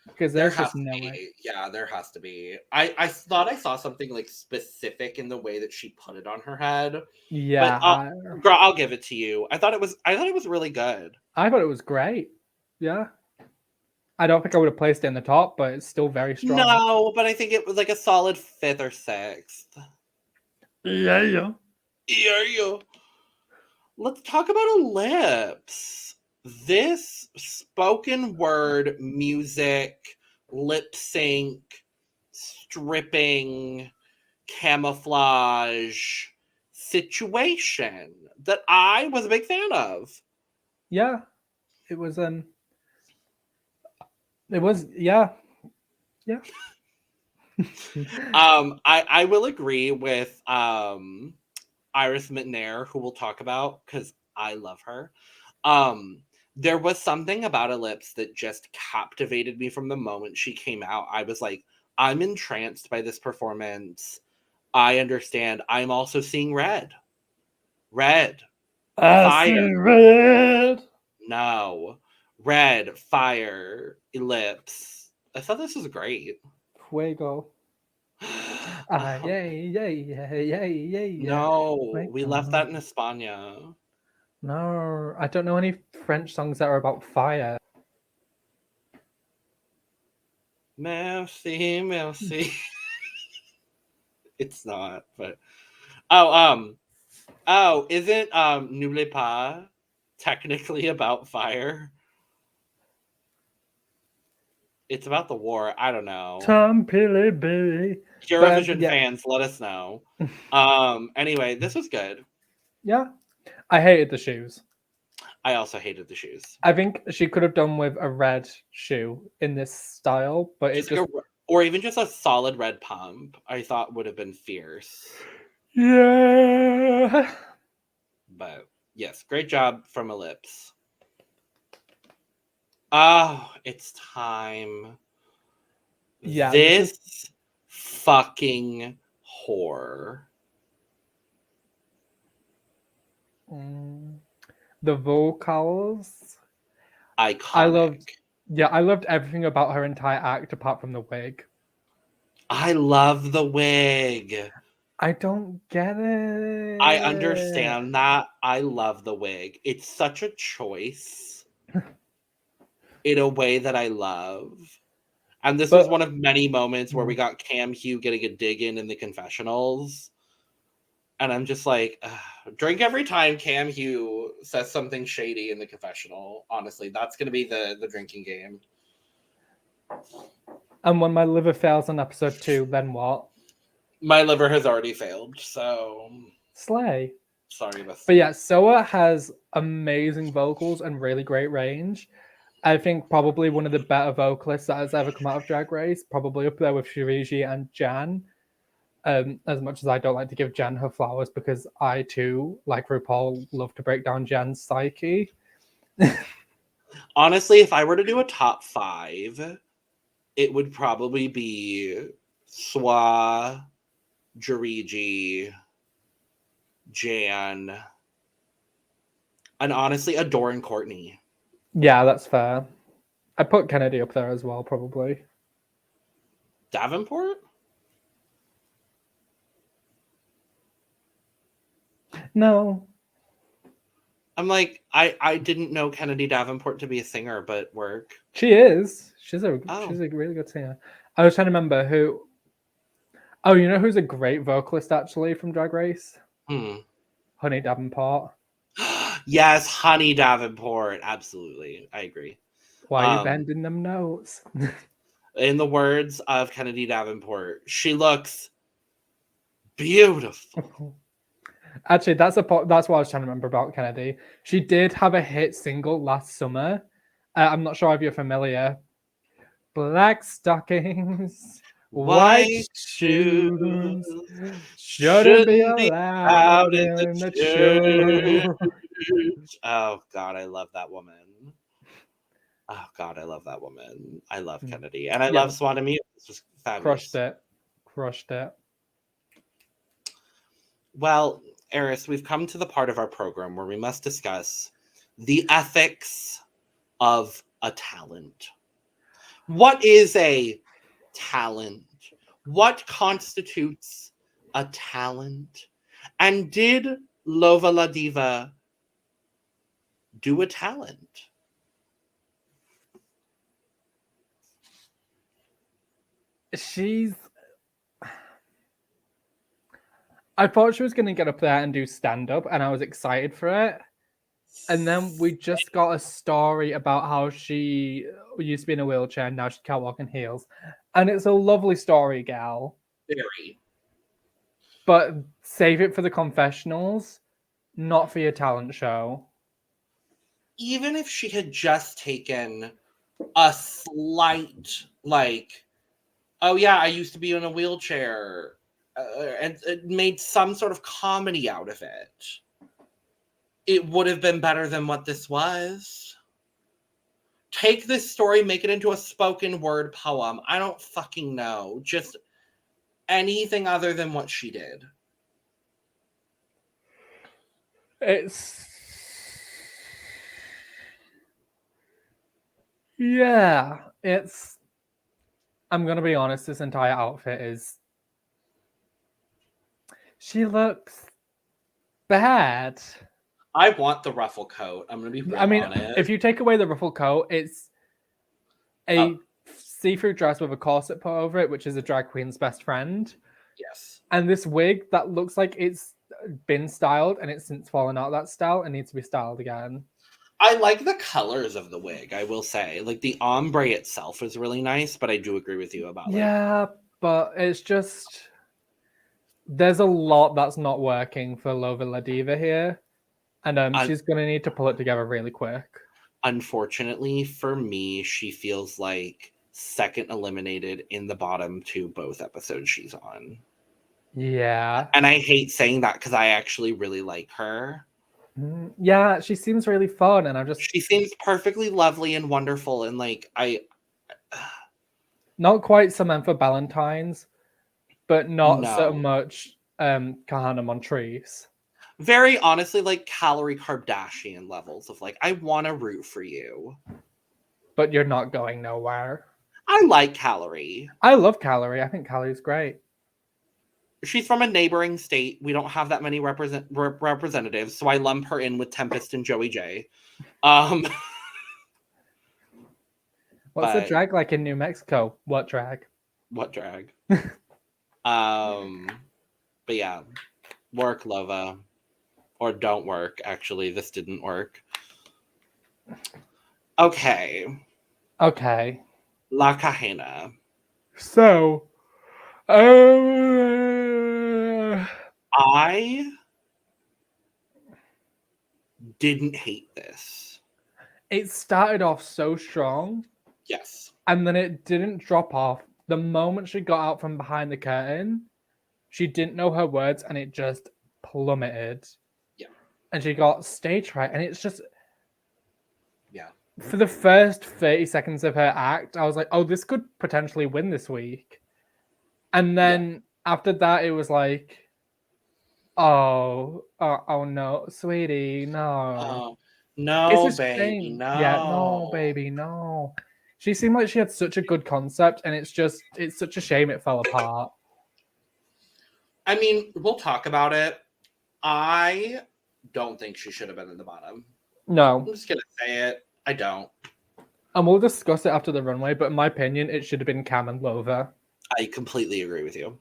Because there's just no way. Yeah, there has to be. I thought I saw something like specific in the way that she put it on her head. Yeah, but I'll give it to you. I thought it was really good. I thought it was great. Yeah, I don't think I would have placed it in the top, but it's still very strong. No, but I think it was like a solid 5th or 6th. Yeah. Let's talk about Elips. This spoken word music, lip sync, stripping, camouflage situation that I was a big fan of. Yeah, it was Yeah. I will agree with Iris Mittenaere, who we'll talk about because I love her. There was something about Elips that just captivated me from the moment she came out. I was like, I'm entranced by this performance. I understand. I'm also seeing red. Red. I see red. No. Red, fire, Elips. I thought this was great. Fuego. Yay, yay, yay, yay, yay. No, we left that in España. No, I don't know any French songs that are about fire. Merci, merci. It's not, but oh, isn't N'oublie pas technically about fire? It's about the war. I don't know. Tom Pilly Billy. Eurovision fans, let us know. Anyway, this was good. Yeah. I hated the shoes. I also hated the shoes. I think she could have done with a red shoe in this style, but just or even just a solid red pump, I thought would have been fierce. Yeah. But yes, great job from Elips. Oh, it's time. Yeah. This fucking whore. The vocals. Iconic. I loved everything about her entire act apart from the wig. I love the wig. I don't get it. I understand that. I love the wig. It's such a choice in a way that I love. And this was one of many moments where we got Kam Hugh getting a dig in the confessionals. And I'm just like, drink every time Kam Hugh says something shady in the confessional. Honestly, that's going to be the drinking game. And when my liver fails on episode 2, then what? My liver has already failed, so... Slay. Sorry, but yeah, Soa has amazing vocals and really great range. I think probably one of the better vocalists that has ever come out of Drag Race. Probably up there with Shiriji and Jan. As much as I don't like to give Jan her flowers, because I too, like RuPaul, love to break down Jan's psyche. Honestly, if I were to do a top 5, it would probably be Soa, Shiriji, Jan, and honestly, Adore and Courtney. Yeah, that's fair. I put Kennedy up there as well, probably. Davenport? No. I'm like, I didn't know Kennedy Davenport to be a singer, but work. She is. She's a really good singer. I was trying to remember who. Oh, you know who's a great vocalist actually from Drag Race? Honey Davenport. Yes, Honey Davenport. Absolutely. I agree. Why are you bending them notes? In the words of Kennedy Davenport, she looks beautiful. Actually, that's what I was trying to remember about Kennedy. She did have a hit single last summer. I'm not sure if you're familiar. Black stockings, white shoes, shouldn't be allowed in the church. Oh God, I love that woman. Oh God, I love that woman. I love Kennedy, and I love Soa de Muse. It's just fabulous. Crushed it. Well, Eris, we've come to the part of our program where we must discuss the ethics of a talent. What is a talent? What constitutes a talent? And did Lova Ladiva do a talent? I thought she was going to get up there and do stand-up, and I was excited for it. And then we just got a story about how she used to be in a wheelchair and now she can't walk in heels. And it's a lovely story, gal. Very. But save it for the confessionals, not for your talent show. Even if she had just taken a slight, oh yeah, I used to be in a wheelchair, and it made some sort of comedy out of it. It would have been better than what this was. Take this story, make it into a spoken word poem. I don't fucking know. Just anything other than what she did. I'm gonna be honest, this entire outfit is, she looks bad. I want the ruffle coat. I'm gonna be real on it. If you take away the ruffle coat, it's a see-through dress with a corset put over it, which is a drag queen's best friend. Yes. And this wig that looks like it's been styled and it's since fallen out of that style and needs to be styled again. I like the colors of the wig, I will say. Like, the ombre itself is really nice, but I do agree with you about but it's just, there's a lot that's not working for Lova Ladiva here. And she's going to need to pull it together really quick. Unfortunately, for me, she feels like second eliminated in the bottom two both episodes she's on. Yeah. And I hate saying that because I actually really like her. Yeah, she seems really fun, and she seems perfectly lovely and wonderful, and like not quite Samantha Ballantyne's, but not so much Kahena Montrese. Very honestly, like Calorie Kardashian levels of like, I want to root for you, but you're not going nowhere. I like Calorie. I love Calorie. I think Calorie's great. She's from a neighboring state. We don't have that many representatives, so I lump her in with Tempest and Joey J. What's the drag like in New Mexico? What drag? What drag? But yeah, work, Lova. Or don't work. Actually, this didn't work. Okay. La Kahena. So, I didn't hate this. It started off so strong. Yes. And then it didn't drop off. The moment she got out from behind the curtain, she didn't know her words and it just plummeted. Yeah. And she got stage fright. And it's just... Yeah. For the first 30 seconds of her act, I was like, oh, this could potentially win this week. And then after that, it was like... Oh no, sweetie, no. No, baby, no. Yeah, no, baby, no. She seemed like she had such a good concept, and it's such a shame it fell apart. I mean, we'll talk about it. I don't think she should have been in the bottom. No. I'm just going to say it. I don't. And we'll discuss it after the runway, but in my opinion, it should have been Kam and Lova. I completely agree with you.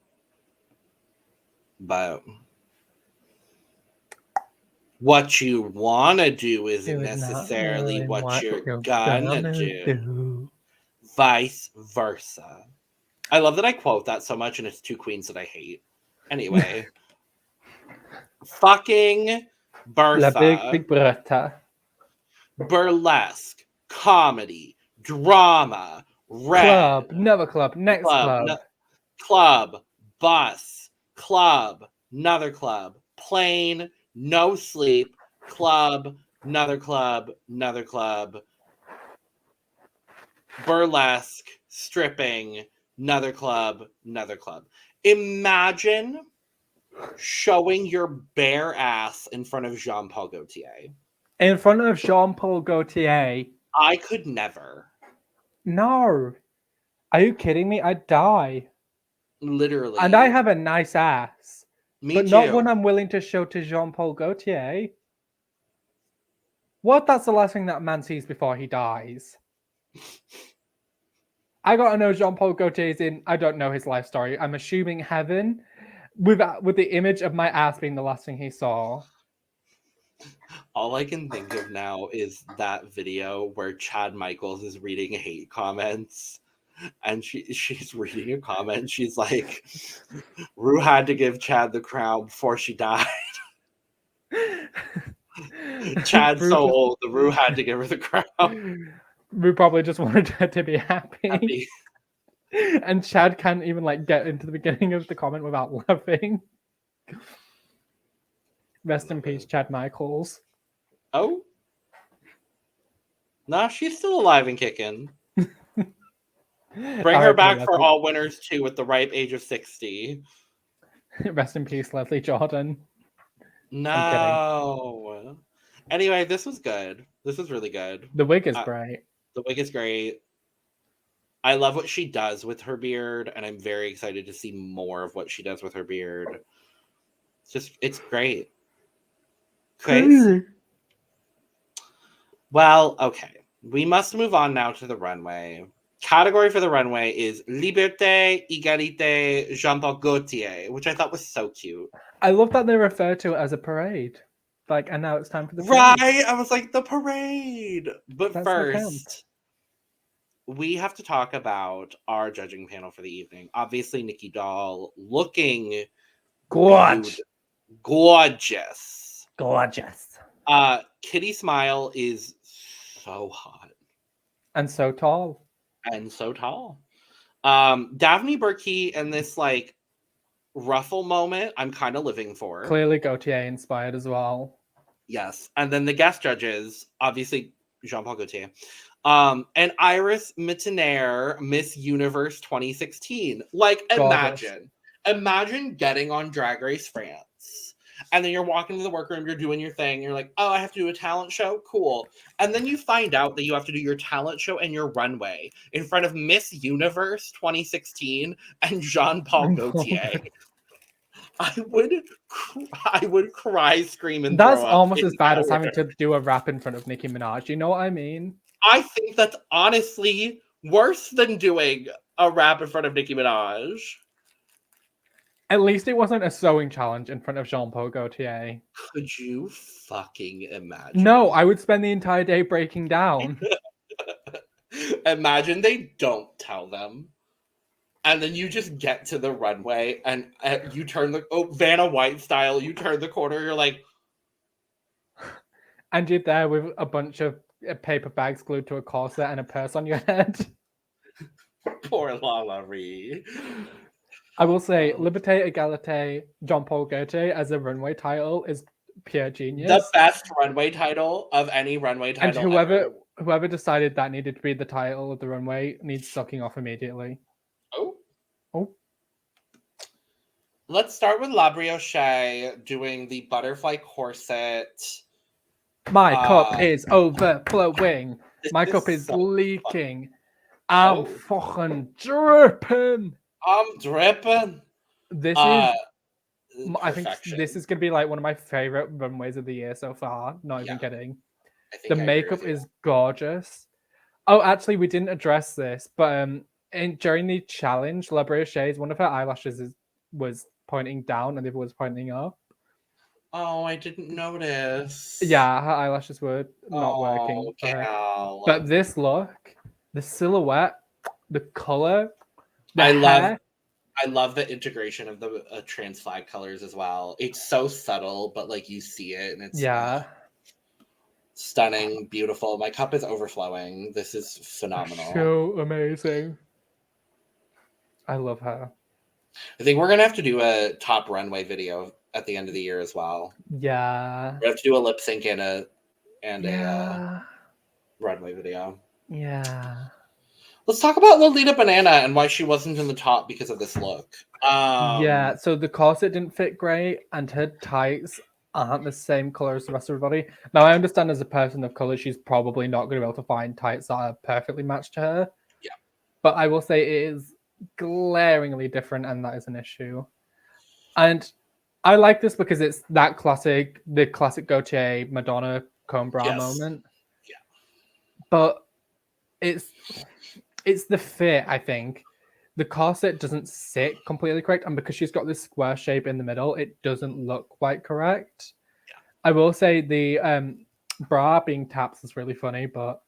But... what you want to do isn't necessarily really what you're gonna do. Vice versa. I love that I quote that so much, and it's two queens that I hate. Anyway. Fucking Bertha. La Big Bertha. Burlesque. Comedy. Drama. Red. Club. Never club. Next club. Club. Bus. Club. Another club. Plane. No sleep, club, another club, burlesque, stripping, another club. Imagine showing your bare ass in front of Jean-Paul Gaultier. In front of Jean-Paul Gaultier? I could never. No. Are you kidding me? I'd die. Literally. And I have a nice ass. Me too. Not one I'm willing to show to Jean-Paul Gaultier. What? That's the last thing that man sees before he dies. I gotta know Jean-Paul Gaultier's in. I don't know his life story. I'm assuming heaven, with the image of my ass being the last thing he saw. All I can think of now is that video where Chad Michaels is reading hate comments. And she's reading a comment. She's like, Rue had to give Chad the crown before she died. Chad's so old, the Rue had to give her the crown. Rue probably just wanted her to be happy. And Chad can't even like get into the beginning of the comment without laughing. Rest in peace, Chad Michaels. Oh. Nah, she's still alive and kicking. Bring her back for All Winners 2 at the ripe age of 60. Rest in peace, Leslie Jordan. No. Anyway, this was good. This was really good. The wig is great. The wig is great. I love what she does with her beard, and I'm very excited to see more of what she does with her beard. It's great. Crazy. Well, okay. We must move on now to the runway. Category for the runway is Liberté, Égalité, Jean-Paul Gaultier, which I thought was so cute. I love that they refer to it as a parade. Like, and now it's time for the parade. Right? I was like, the parade. But that's first, we have to talk about our judging panel for the evening. Obviously, Nicky Doll looking gorgeous. Kitty Smile is so hot. And so tall. Daphne Burke and this like ruffle moment I'm kind of living for. Clearly Gaultier inspired as well. Yes. And then the guest judges, obviously Jean-Paul Gaultier. And Iris Mittenaere, Miss Universe 2016. Like, imagine getting on Drag Race France. And then you're walking to the workroom, you're doing your thing. You're like, oh, I have to do a talent show? Cool. And then you find out that you have to do your talent show and your runway in front of Miss Universe 2016 and Jean-Paul Gaultier. I would cry, scream, and that's almost as bad as having to do a rap in front of Nicki Minaj. You know what I mean? I think that's honestly worse than doing a rap in front of Nicki Minaj. At least it wasn't a sewing challenge in front of Jean-Paul Gaultier. Could you fucking imagine? No, I would spend the entire day breaking down. Imagine they don't tell them. And then you just get to the runway and you turn Vanna White style, you turn the corner, you're like... And you're there with a bunch of paper bags glued to a corset and a purse on your head. Poor Lalaurie. I will say, Liberté, Égalité, Jean-Paul Gaultier as a runway title is pure genius. The best runway title of any runway title. And whoever decided that needed to be the title of the runway needs sucking off immediately. Oh. Let's start with La Briochée doing the butterfly corset. My cup is overflowing. My cup is leaking. I'm fucking dripping. I'm dripping. This is, I think this is going to be like one of my favorite runways of the year so far. Not even kidding. The makeup is gorgeous. Oh, actually, we didn't address this, but during the challenge, La Briochée, one of her eyelashes was pointing down and the other was pointing up. Oh, I didn't notice. Yeah, her eyelashes were not working. But this look, the silhouette, the color, I love the integration of the trans flag colors as well. It's so subtle, but like you see it and it's stunning, beautiful. My cup is overflowing. This is phenomenal. So amazing. I love her. I think we're gonna have to do a top runway video at the end of the year as well. Yeah. We have to do a lip sync and a runway video. Yeah. Let's talk about Lolita Banana and why she wasn't in the top because of this look. So the corset didn't fit great and her tights aren't the same color as the rest of her body. Now, I understand as a person of color, she's probably not going to be able to find tights that are perfectly matched to her. Yeah. But I will say it is glaringly different and that is an issue. And I like this because it's the classic Gaultier Madonna comb bra moment. Yeah. But it's the fit, I think. The corset doesn't sit completely correct, and because she's got this square shape in the middle, it doesn't look quite correct. Yeah. I will say the bra being taps is really funny, but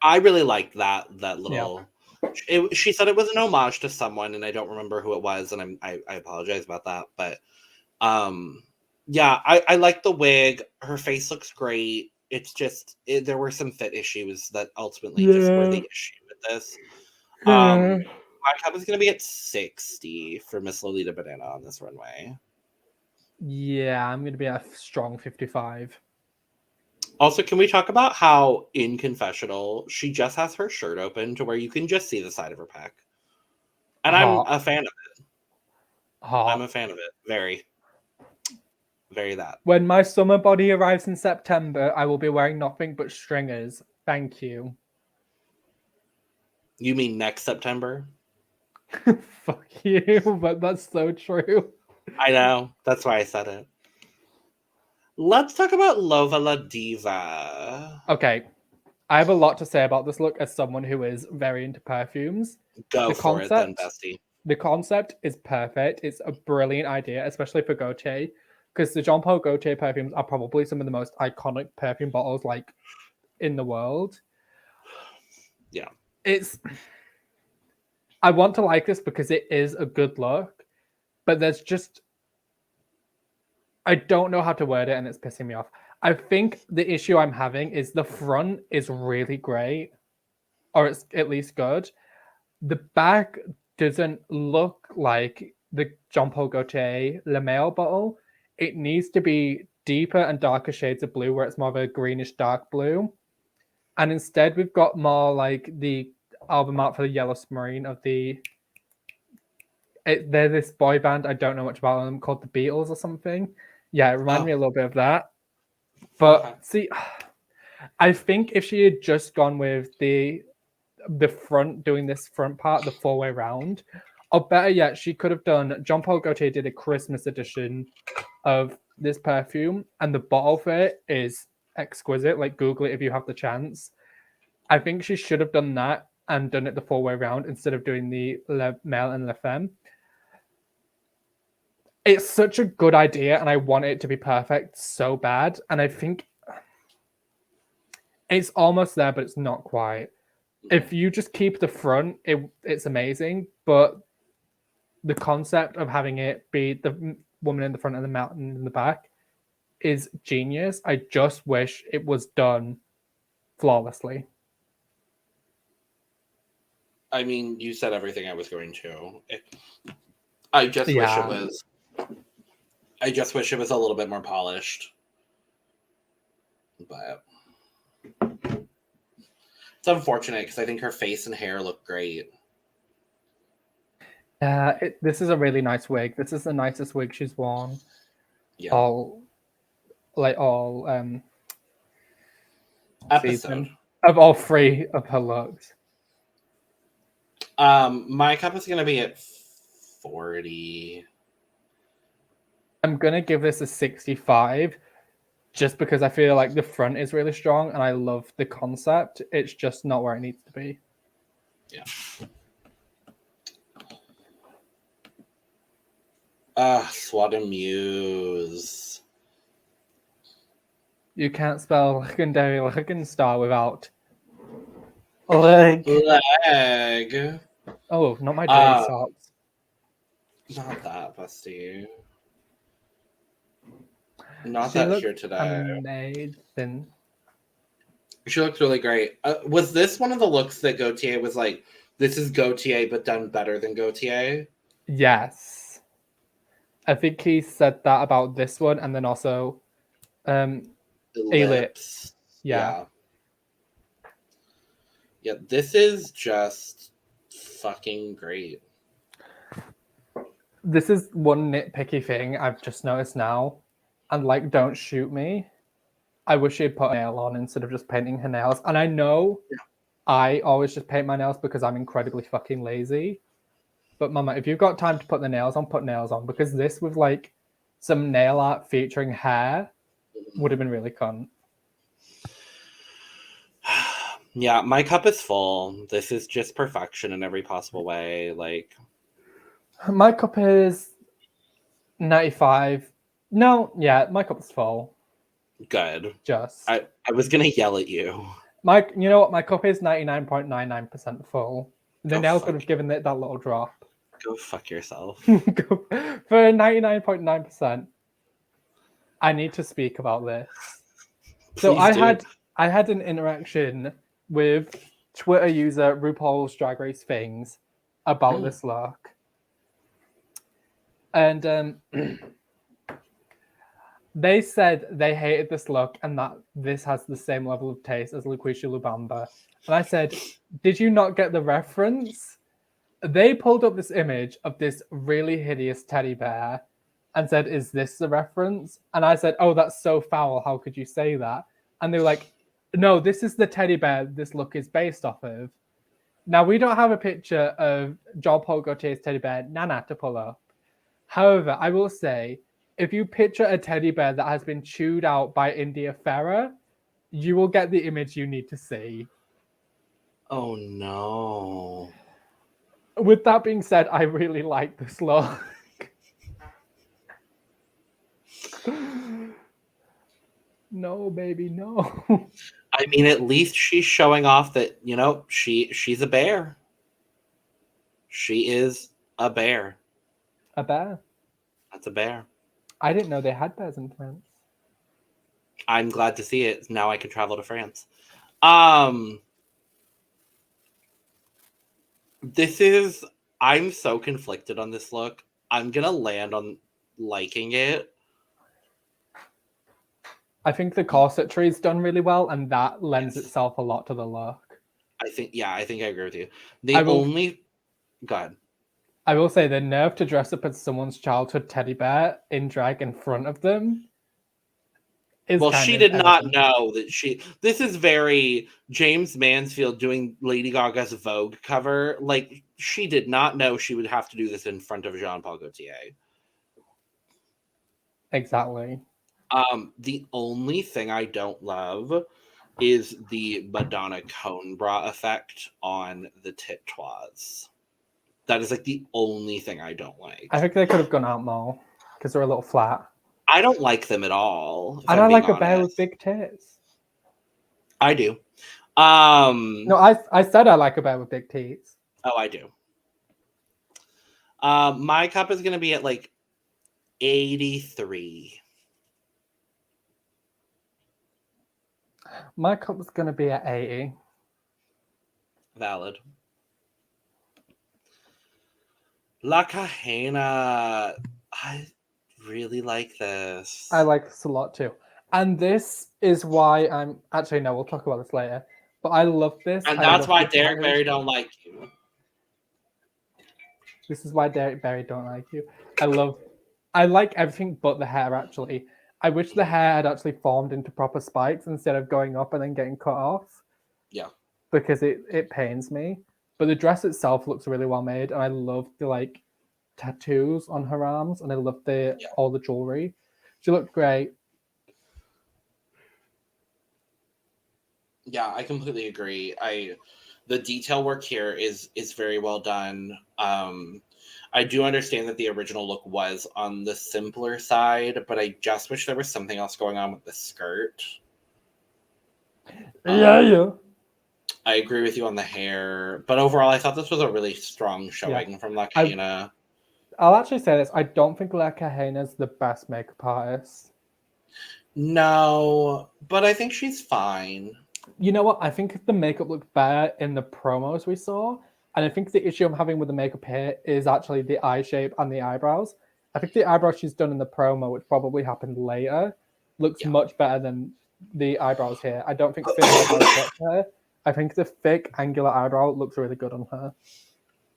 I really liked that little. Yeah. She said it was an homage to someone, and I don't remember who it was, and I apologize about that. But I like the wig. Her face looks great. It's just there were some fit issues that ultimately just were the issue with this. My cup is going to be at 60 for Miss Lolita Banana on this runway. Yeah, I'm going to be at a strong 55. Also, can we talk about how in Confessional, she just has her shirt open to where you can just see the side of her pec. And I'm a fan of it. I'm a fan of it. Very. Very that. When my summer body arrives in September, I will be wearing nothing but stringers. Thank you. You mean next September? Fuck you, but that's so true. I know. That's why I said it. Let's talk about Lova Ladiva. Okay. I have a lot to say about this look as someone who is very into perfumes. Go for it then, bestie. The concept is perfect. It's a brilliant idea, especially for Gaultier, because the Jean Paul Gaultier perfumes are probably some of the most iconic perfume bottles like in the world. Yeah. I want to like this because it is a good look, but there's just, I don't know how to word it and it's pissing me off. I think the issue I'm having is the front is really great, or it's at least good. The back doesn't look like the Jean Paul Gaultier Le Male bottle. It needs to be deeper and darker shades of blue where it's more of a greenish dark blue. And instead we've got more like the album art for the Yellow Submarine of they're this boy band, I don't know much about them, called the Beatles or something. Yeah, it reminded me a little bit of that. But see, I think if she had just gone with the front, doing this front part, the 4-way round, or better yet, she could have done, Jean Paul Gaultier did a Christmas edition of this perfume, and the bottle for it is exquisite. Like, Google it if you have the chance. I think she should have done that and done it the 4-way round instead of doing the Le Male and Le Femme. It's such a good idea, and I want it to be perfect so bad. And I think it's almost there, but it's not quite. If you just keep the front, it's amazing. But the concept of having it be the woman in the front and the mountain in the back is genius. I just wish it was done flawlessly. I mean, you said everything I was going to. I just wish it was. I just wish it was a little bit more polished. But it's unfortunate because I think her face and hair look great. This is a really nice wig. This is the nicest wig she's worn. Yeah. All episode of all 3 of her looks. My cup is gonna be at 40. I'm gonna give this a 65 just because I feel like the front is really strong and I love the concept. It's just not where it needs to be. Yeah. Soa de Muse. You can't spell legendary Logan Star without leg. Oh, not my dirty socks. Not that, bestie. Not she that here today. Amazing. She looks really great. Was this one of the looks that Gaultier was like, this is Gaultier, but done better than Gaultier? Yes. I think he said that about this one, and then also Elips. Yeah. Yeah, this is just fucking great. This is one nitpicky thing I've just noticed now. And like, don't shoot me. I wish she'd put a nail on instead of just painting her nails. And I know I always just paint my nails because I'm incredibly fucking lazy. But Mama, if you've got time to put the nails on, put nails on. Because this with like some nail art featuring hair would have been really fun. Yeah, my cup is full. This is just perfection in every possible way. Like, my cup is 95. No, yeah, my cup is full. Good. Just. I was gonna yell at you. You know what? My cup is 99.99% full. The nails would have given it that little drop. Go fuck yourself. For 99.9%, I need to speak about this. So I had an interaction with Twitter user RuPaul's Drag Race Things, about this look. And they said they hated this look and that this has the same level of taste as Lucretia Lubamba. And I said, did you not get the reference? They pulled up this image of this really hideous teddy bear and said, is this the reference? And I said, oh, that's so foul. How could you say that? And they were like, no, this is the teddy bear this look is based off of. Now, we don't have a picture of Jean-Paul Gaultier's teddy bear, Nana, to pull up. However, I will say, if you picture a teddy bear that has been chewed out by India Ferrer, you will get the image you need to see. Oh, no. With that being said, I really like this look. No, baby, no. I mean, at least she's showing off that, you know, she's a bear. She is a bear. A bear? That's a bear. I didn't know they had bears in France. I'm glad to see it. Now I can travel to France. I'm so conflicted on this look. I'm going to land on liking it. I think the corsetry is done really well, and that lends itself a lot to the look. I think I agree with you. Go ahead. I will say the nerve to dress up as someone's childhood teddy bear in drag in front of them. She did not know that this is very James Mansfield doing Lady Gaga's Vogue cover. Like, she did not know she would have to do this in front of Jean-Paul Gaultier. Exactly. The only thing I don't love is the Madonna cone bra effect on the titoires. That is like the only thing I don't like. I think they could have gone out more because they're a little flat. I don't like them at all. And I like a bear with big tits. I do. No, I said I like a bear with big tits. Oh, I do. My cup is going to be at like 83. My cup is going to be at 80. Valid. La Kahena. I really like this. I like this a lot too. And this is why I'm... Actually, no, we'll talk about this later. But I love this. And that's why Derek Barry don't like you. This is why Derek Barry don't like you. I like everything but the hair, actually. I wish the hair had actually formed into proper spikes instead of going up and then getting cut off. Yeah. Because it pains me. But the dress itself looks really well made. And I love the tattoos on her arms. And I love all the jewelry. She looked great. Yeah, I completely agree. The detail work here is very well done. I do understand that the original look was on the simpler side, but I just wish there was something else going on with the skirt. Yeah. I agree with you on the hair, but overall, I thought this was a really strong showing from La Kahena. I'll actually say this. I don't think La Kahena is the best makeup artist. No, but I think she's fine. You know what? I think the makeup looked better in the promos we saw. And I think the issue I'm having with the makeup here is actually the eye shape and the eyebrows. I think the eyebrows she's done in the promo, which probably happened later, looks much better than the eyebrows here. I don't think thick eyebrows work for her. I think the thick, angular eyebrow looks really good on her.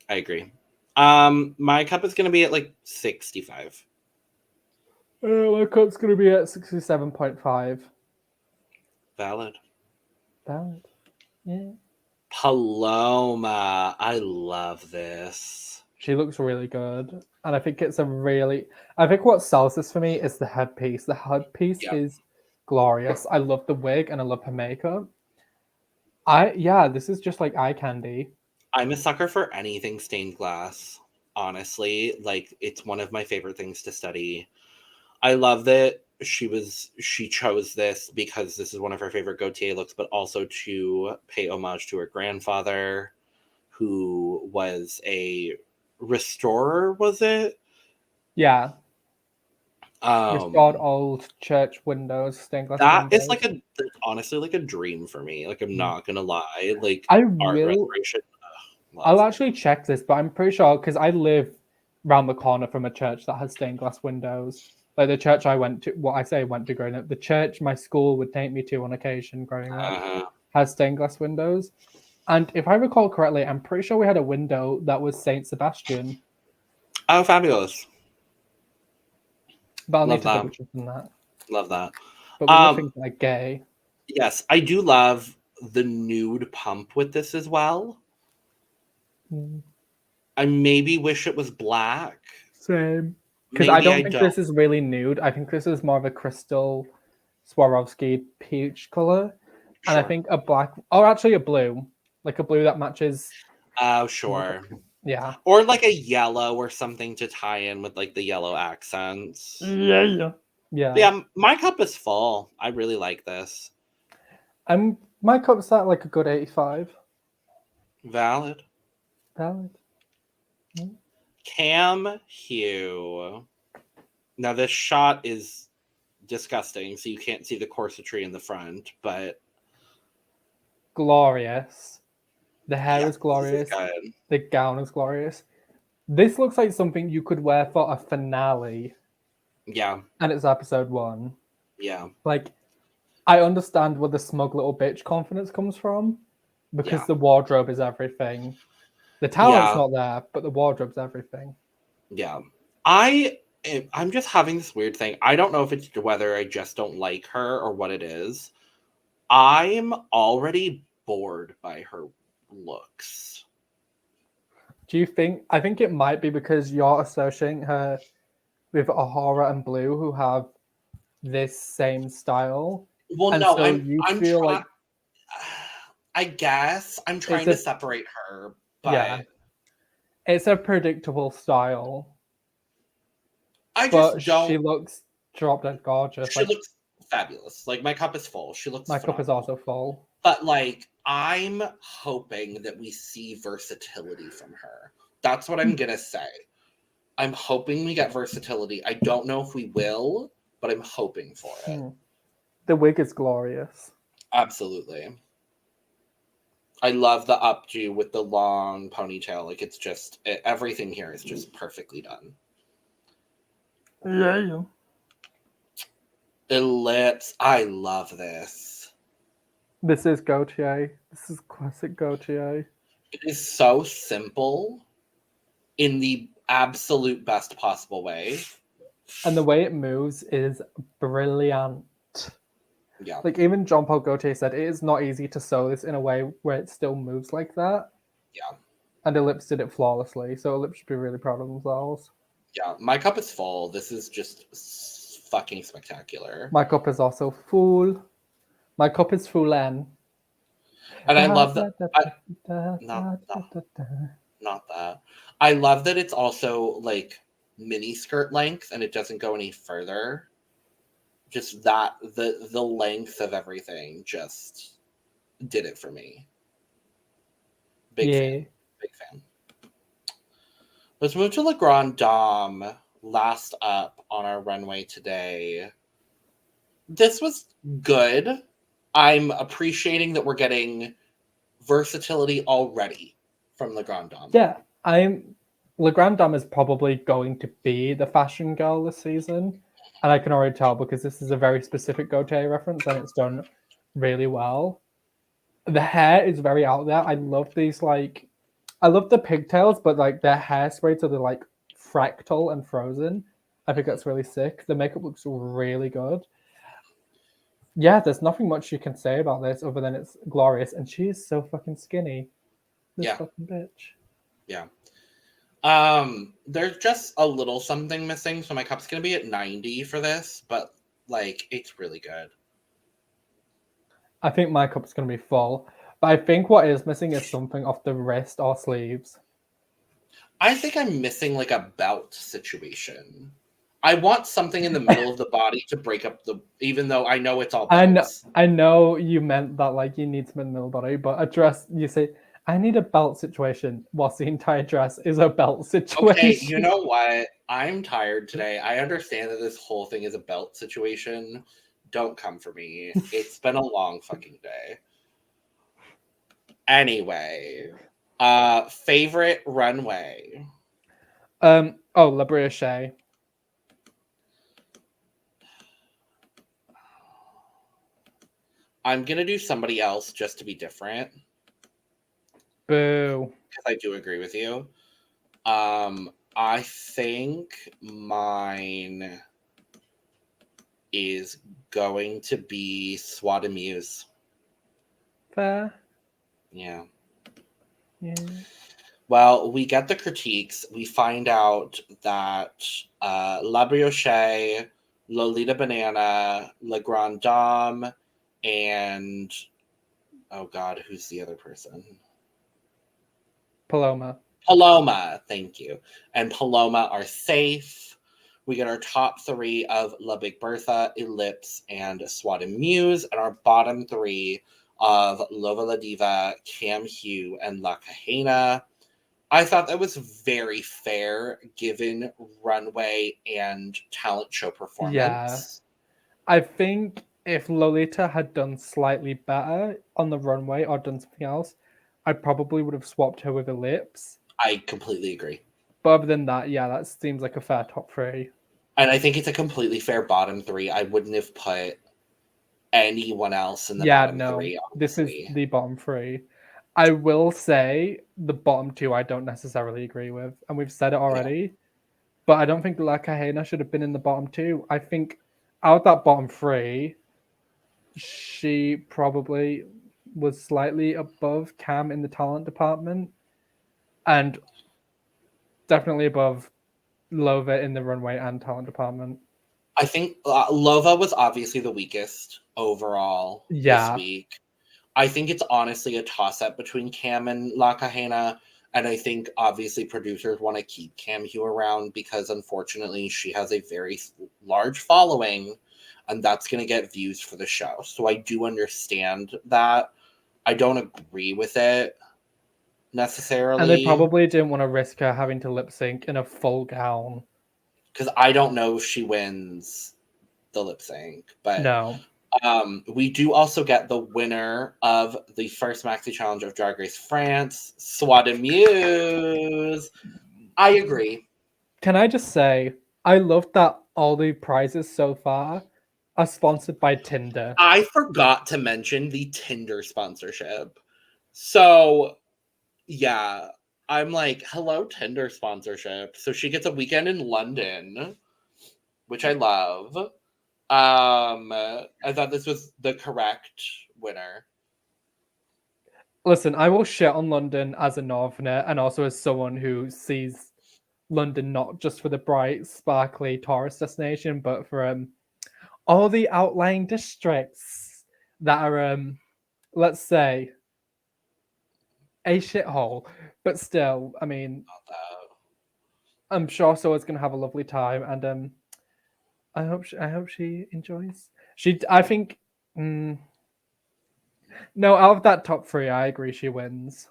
I agree. My cup is going to be at 65. My cup's going to be at 67.5. Valid. Yeah. Paloma. I love this. She looks really good. And I think I think what sells this for me is the headpiece. The headpiece is glorious. I love the wig and I love her makeup. This is just like eye candy. I'm a sucker for anything stained glass, honestly. It's one of my favorite things to study. I love that she chose this because this is one of her favorite Gaultier looks, but also to pay homage to her grandfather, who was a restorer, was it? Yeah. Restored old church windows, stained glass that windows. Is honestly a dream for me. I'm not gonna lie. I art will restoration. I'll actually check this, but I'm pretty sure because I live around the corner from a church that has stained glass windows. Like the church I went to, went to growing up, the church my school would take me to on occasion growing up has stained glass windows. And if I recall correctly, I'm pretty sure we had a window that was Saint Sebastian. Oh, fabulous. But I'll need to double check on that. Love that. But we think like gay. Yes, I do love the nude pump with this as well. I maybe wish it was black. Same. Because I don't think this is really nude. I think this is more of a crystal Swarovski peach color. Sure. And I think a black, or actually a blue. Like a blue that matches. Oh, sure. Yeah. Or like a yellow or something to tie in with like the yellow accents. Yeah. Yeah, my cup is full. I really like this. My cup's at like a good 85. Valid. Kam Hugh. Now this shot is disgusting, so you can't see the corsetry in the front, but glorious. The hair is glorious. The gown is glorious. This looks like something you could wear for a finale. Yeah. And it's episode 1. Yeah. Like, I understand where the smug little bitch confidence comes from because the wardrobe is everything. The talent's not there, but the wardrobe's everything. Yeah. I'm just having this weird thing. I don't know if it's whether I just don't like her or what it is. I'm already bored by her looks. Do you think? I think it might be because you're associating her with Ahara and Blue, who have this same style. Well, and no, so I guess I'm trying to separate her, but it's a predictable style. She looks drop dead gorgeous. She looks fabulous. Like my cup is full. She looks. My cup is also full. But like, I'm hoping that we see versatility from her. That's what I'm gonna say. I'm hoping we get versatility. I don't know if we will, but I'm hoping for it. The wig is glorious. Absolutely. I love the updo with the long ponytail. Like it's just everything here is just perfectly done. Yeah. Elips. I love this. This is Gaultier. This is classic Gaultier. It is so simple in the absolute best possible way. And the way it moves is brilliant. Yeah. Like even Jean Paul Gaultier said, it is not easy to sew this in a way where it still moves like that. Yeah. And Elips did it flawlessly. So Elips should be really proud of themselves. Yeah. My cup is full. This is just fucking spectacular. My cup is also full. My cup is full and I love that. Not that. I love that it's also like mini skirt length and it doesn't go any further. Just that the length of everything just did it for me. Big fan. Let's move to the Grande Dame. Last up on our runway today. This was good. I'm appreciating that we're getting versatility already from the Grande Dame. Yeah, La Grande Dame is probably going to be the fashion girl this season. And I can already tell because this is a very specific Gaultier reference and it's done really well. The hair is very out there. I love these I love the pigtails, but like their hairspray so they're like fractal and frozen. I think that's really sick. The makeup looks really good. Yeah, there's nothing much you can say about this other than it's glorious. And she is so fucking skinny. This fucking bitch. Yeah. There's just a little something missing, so my cup's gonna be at 90 for this, but like it's really good. I think my cup's gonna be full, but I think what is missing is something off the wrist or sleeves. I think I'm missing like a belt situation. I want something in the middle of the body to break up even though I know it's all belts. I know you meant that like you need some in the middle of the body, but a dress, you say, I need a belt situation whilst the entire dress is a belt situation. Okay, you know what? I'm tired today. I understand that this whole thing is a belt situation. Don't come for me. It's been a long fucking day. Anyway, Favorite runway? La Briochée. I'm gonna do somebody else just to be different. Boo. Because I do agree with you. I think mine is going to be Soa de Muse. Fair. Yeah. Yeah. Well, we get the critiques. We find out that La Briochée, Lolita Banana, La Grande Dame, and oh god, who's the other person? Paloma. Paloma, thank you. And Paloma are safe. We get our top 3 of La Big Bertha, Elips, and Soa de Muse, and our bottom 3 of Lova Ladiva, Kam Hugh, and La Kahena. I thought that was very fair given runway and talent show performance. Yeah. I think if Lolita had done slightly better on the runway or done something else, I probably would have swapped her with Elips. I completely agree. But other than that, yeah, that seems like a fair top 3. And I think it's a completely fair bottom 3. I wouldn't have put anyone else in the bottom 3. Honestly. This is the bottom 3. I will say the bottom 2 I don't necessarily agree with, and we've said it already. Yeah. But I don't think La Kahena should have been in the bottom 2. I think out of that bottom 3, she probably was slightly above Kam in the talent department, and definitely above Lova in the runway and talent department. I think Lova was obviously the weakest overall this week. I think it's honestly a toss-up between Kam and La Kahena, and I think obviously producers want to keep Kam Hugh around because unfortunately she has a very large following, and that's going to get views for the show. So I do understand that. I don't agree with it necessarily. And they probably didn't want to risk her having to lip sync in a full gown. Because I don't know if she wins the lip sync, but no. We do also get the winner of the first Maxi Challenge of Drag Race France, Soa de Muse. I agree. Can I just say, I love that all the prizes so far are sponsored by Tinder. I forgot to mention the Tinder sponsorship. So, yeah, I'm like, hello, Tinder sponsorship. So she gets a weekend in London, which I love. I thought this was the correct winner. Listen, I will shit on London as a northerner and also as someone who sees London not just for the bright, sparkly tourist destination, but for all the outlying districts that are, let's say, a shithole. But still, I mean, I'm sure Soa's going to have a lovely time, and I hope she enjoys. I think. No, out of that top 3, I agree she wins.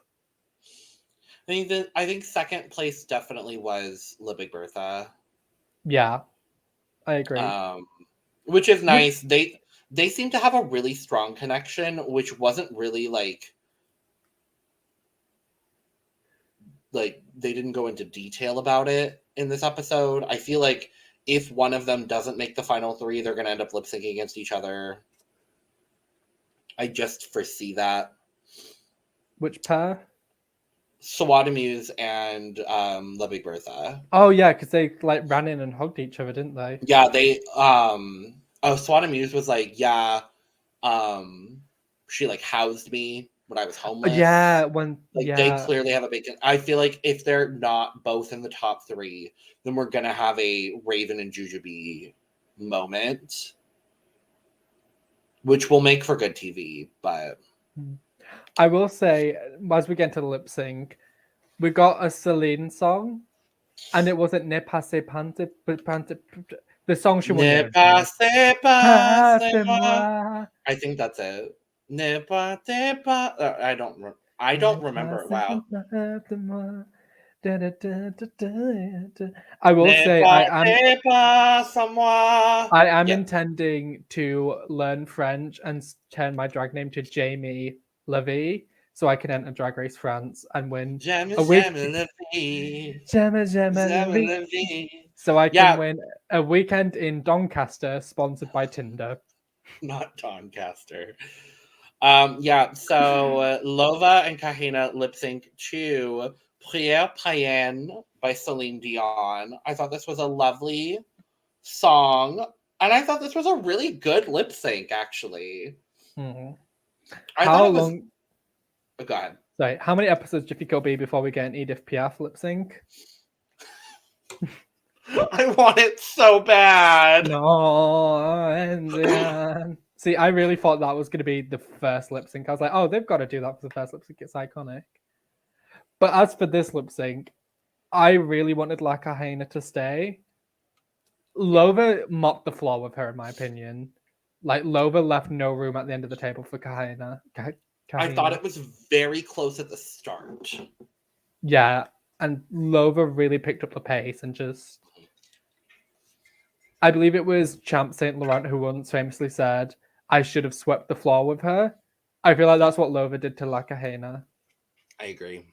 I think second place definitely was La Big Bertha. Yeah, I agree. Which is nice. They seem to have a really strong connection, which wasn't really like they didn't go into detail about it in this episode. I feel like if one of them doesn't make the final 3, they're going to end up lip syncing against each other. I just foresee that. Which pair? Soa de Muse and La Big Bertha. Oh yeah, because they like ran in and hugged each other, didn't they? Yeah, they Soa de Muse was like, yeah, she like housed me when I was homeless. Yeah, they clearly have a big. I feel like if they're not both in the top 3, then we're gonna have a Raven and Jujubee moment, which will make for good TV. But I will say, as we get into the lip sync, we got a Celine song, and it wasn't Ne Passe Pante, the song she wanted. Ne passe moi. I think that's it. Ne passe pas. I don't remember it. Wow. I will say I am intending to learn French and turn my drag name to Jamie Levy. so I can enter Drag Race France and win Jamais, a week. jamais la vie. Jamais la vie. So I can win a weekend in Doncaster, sponsored by Tinder. Not Doncaster. So Lova and Kahena lip sync to Prière Païenne by Celine Dion. I thought this was a lovely song, and I thought this was a really good lip sync, actually. Mm-hmm. How long? Oh, go ahead. Sorry, how many episodes do you think it'll be before we get an Edith Piaf lip sync? I want it so bad. No, see, I really thought that was going to be the first lip sync. I was like, oh, they've got to do that for the first lip sync. It's iconic. But as for this lip sync, I really wanted La Kahena to stay. Lova mopped the floor with her, in my opinion. Like, Lova left no room at the end of the table for Kahena. I thought it was very close at the start. Yeah, and Lova really picked up the pace and just... I believe it was Champ St. Laurent who once famously said, I should have swept the floor with her. I feel like that's what Lova did to La Kahena. I agree.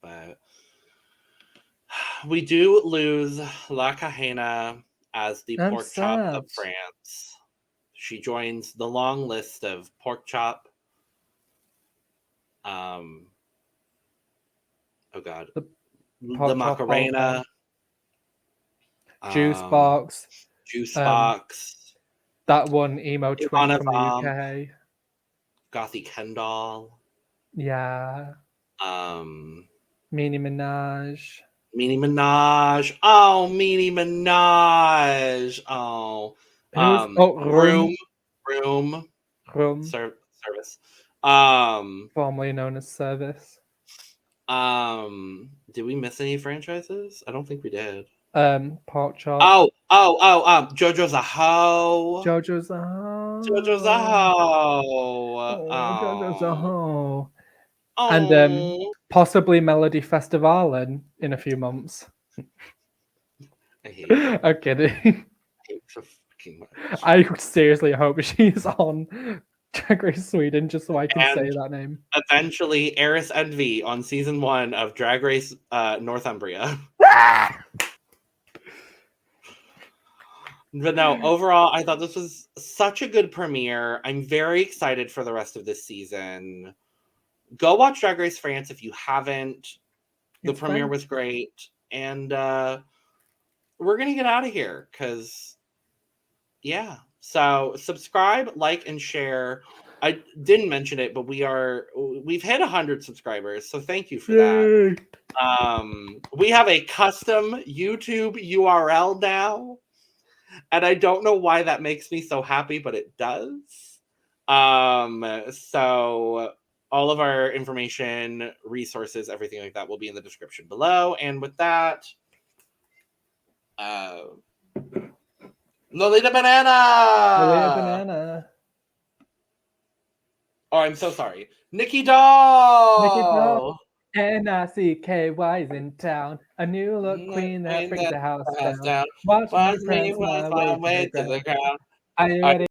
But we do lose La Kahena as the pork chop of France. She joins the long list of pork chop. Oh God. The Macarena. Juice Box. That one emo twin from the UK. Gothy Kendall. Yeah. Meanie Minaj. Oh, Meanie Minaj. Oh. Room. Service. Formerly known as Service. Did we miss any franchises? I don't think we did. Pork chop. JoJo's a hoe. JoJo's a hoe. JoJo's a hoe. JoJo's a hoe. And possibly Melody Festivalen in a few months. I hate it. I'm kidding. I hate so fucking much. I seriously hope she's on Drag Race Sweden just so I can say that name. Eventually, Iris Envy on season 1 of Drag Race Northumbria. But no, overall, I thought this was such a good premiere. I'm very excited for the rest of this season. Go watch Drag Race France if you haven't. The premiere was great. And we're going to get out of here because, yeah. So subscribe, like, and share. I didn't mention it, but we've hit 100 subscribers. So thank you for that. We have a custom YouTube URL now. And I don't know why that makes me so happy, but it does. So all of our information, resources, everything like that will be in the description below. And with that, Lolita Banana! Oh, I'm so sorry. Nicky Doll! NICKY's in town. A new look queen that brings the house down. Watch me press my way to the ground. Are you ready?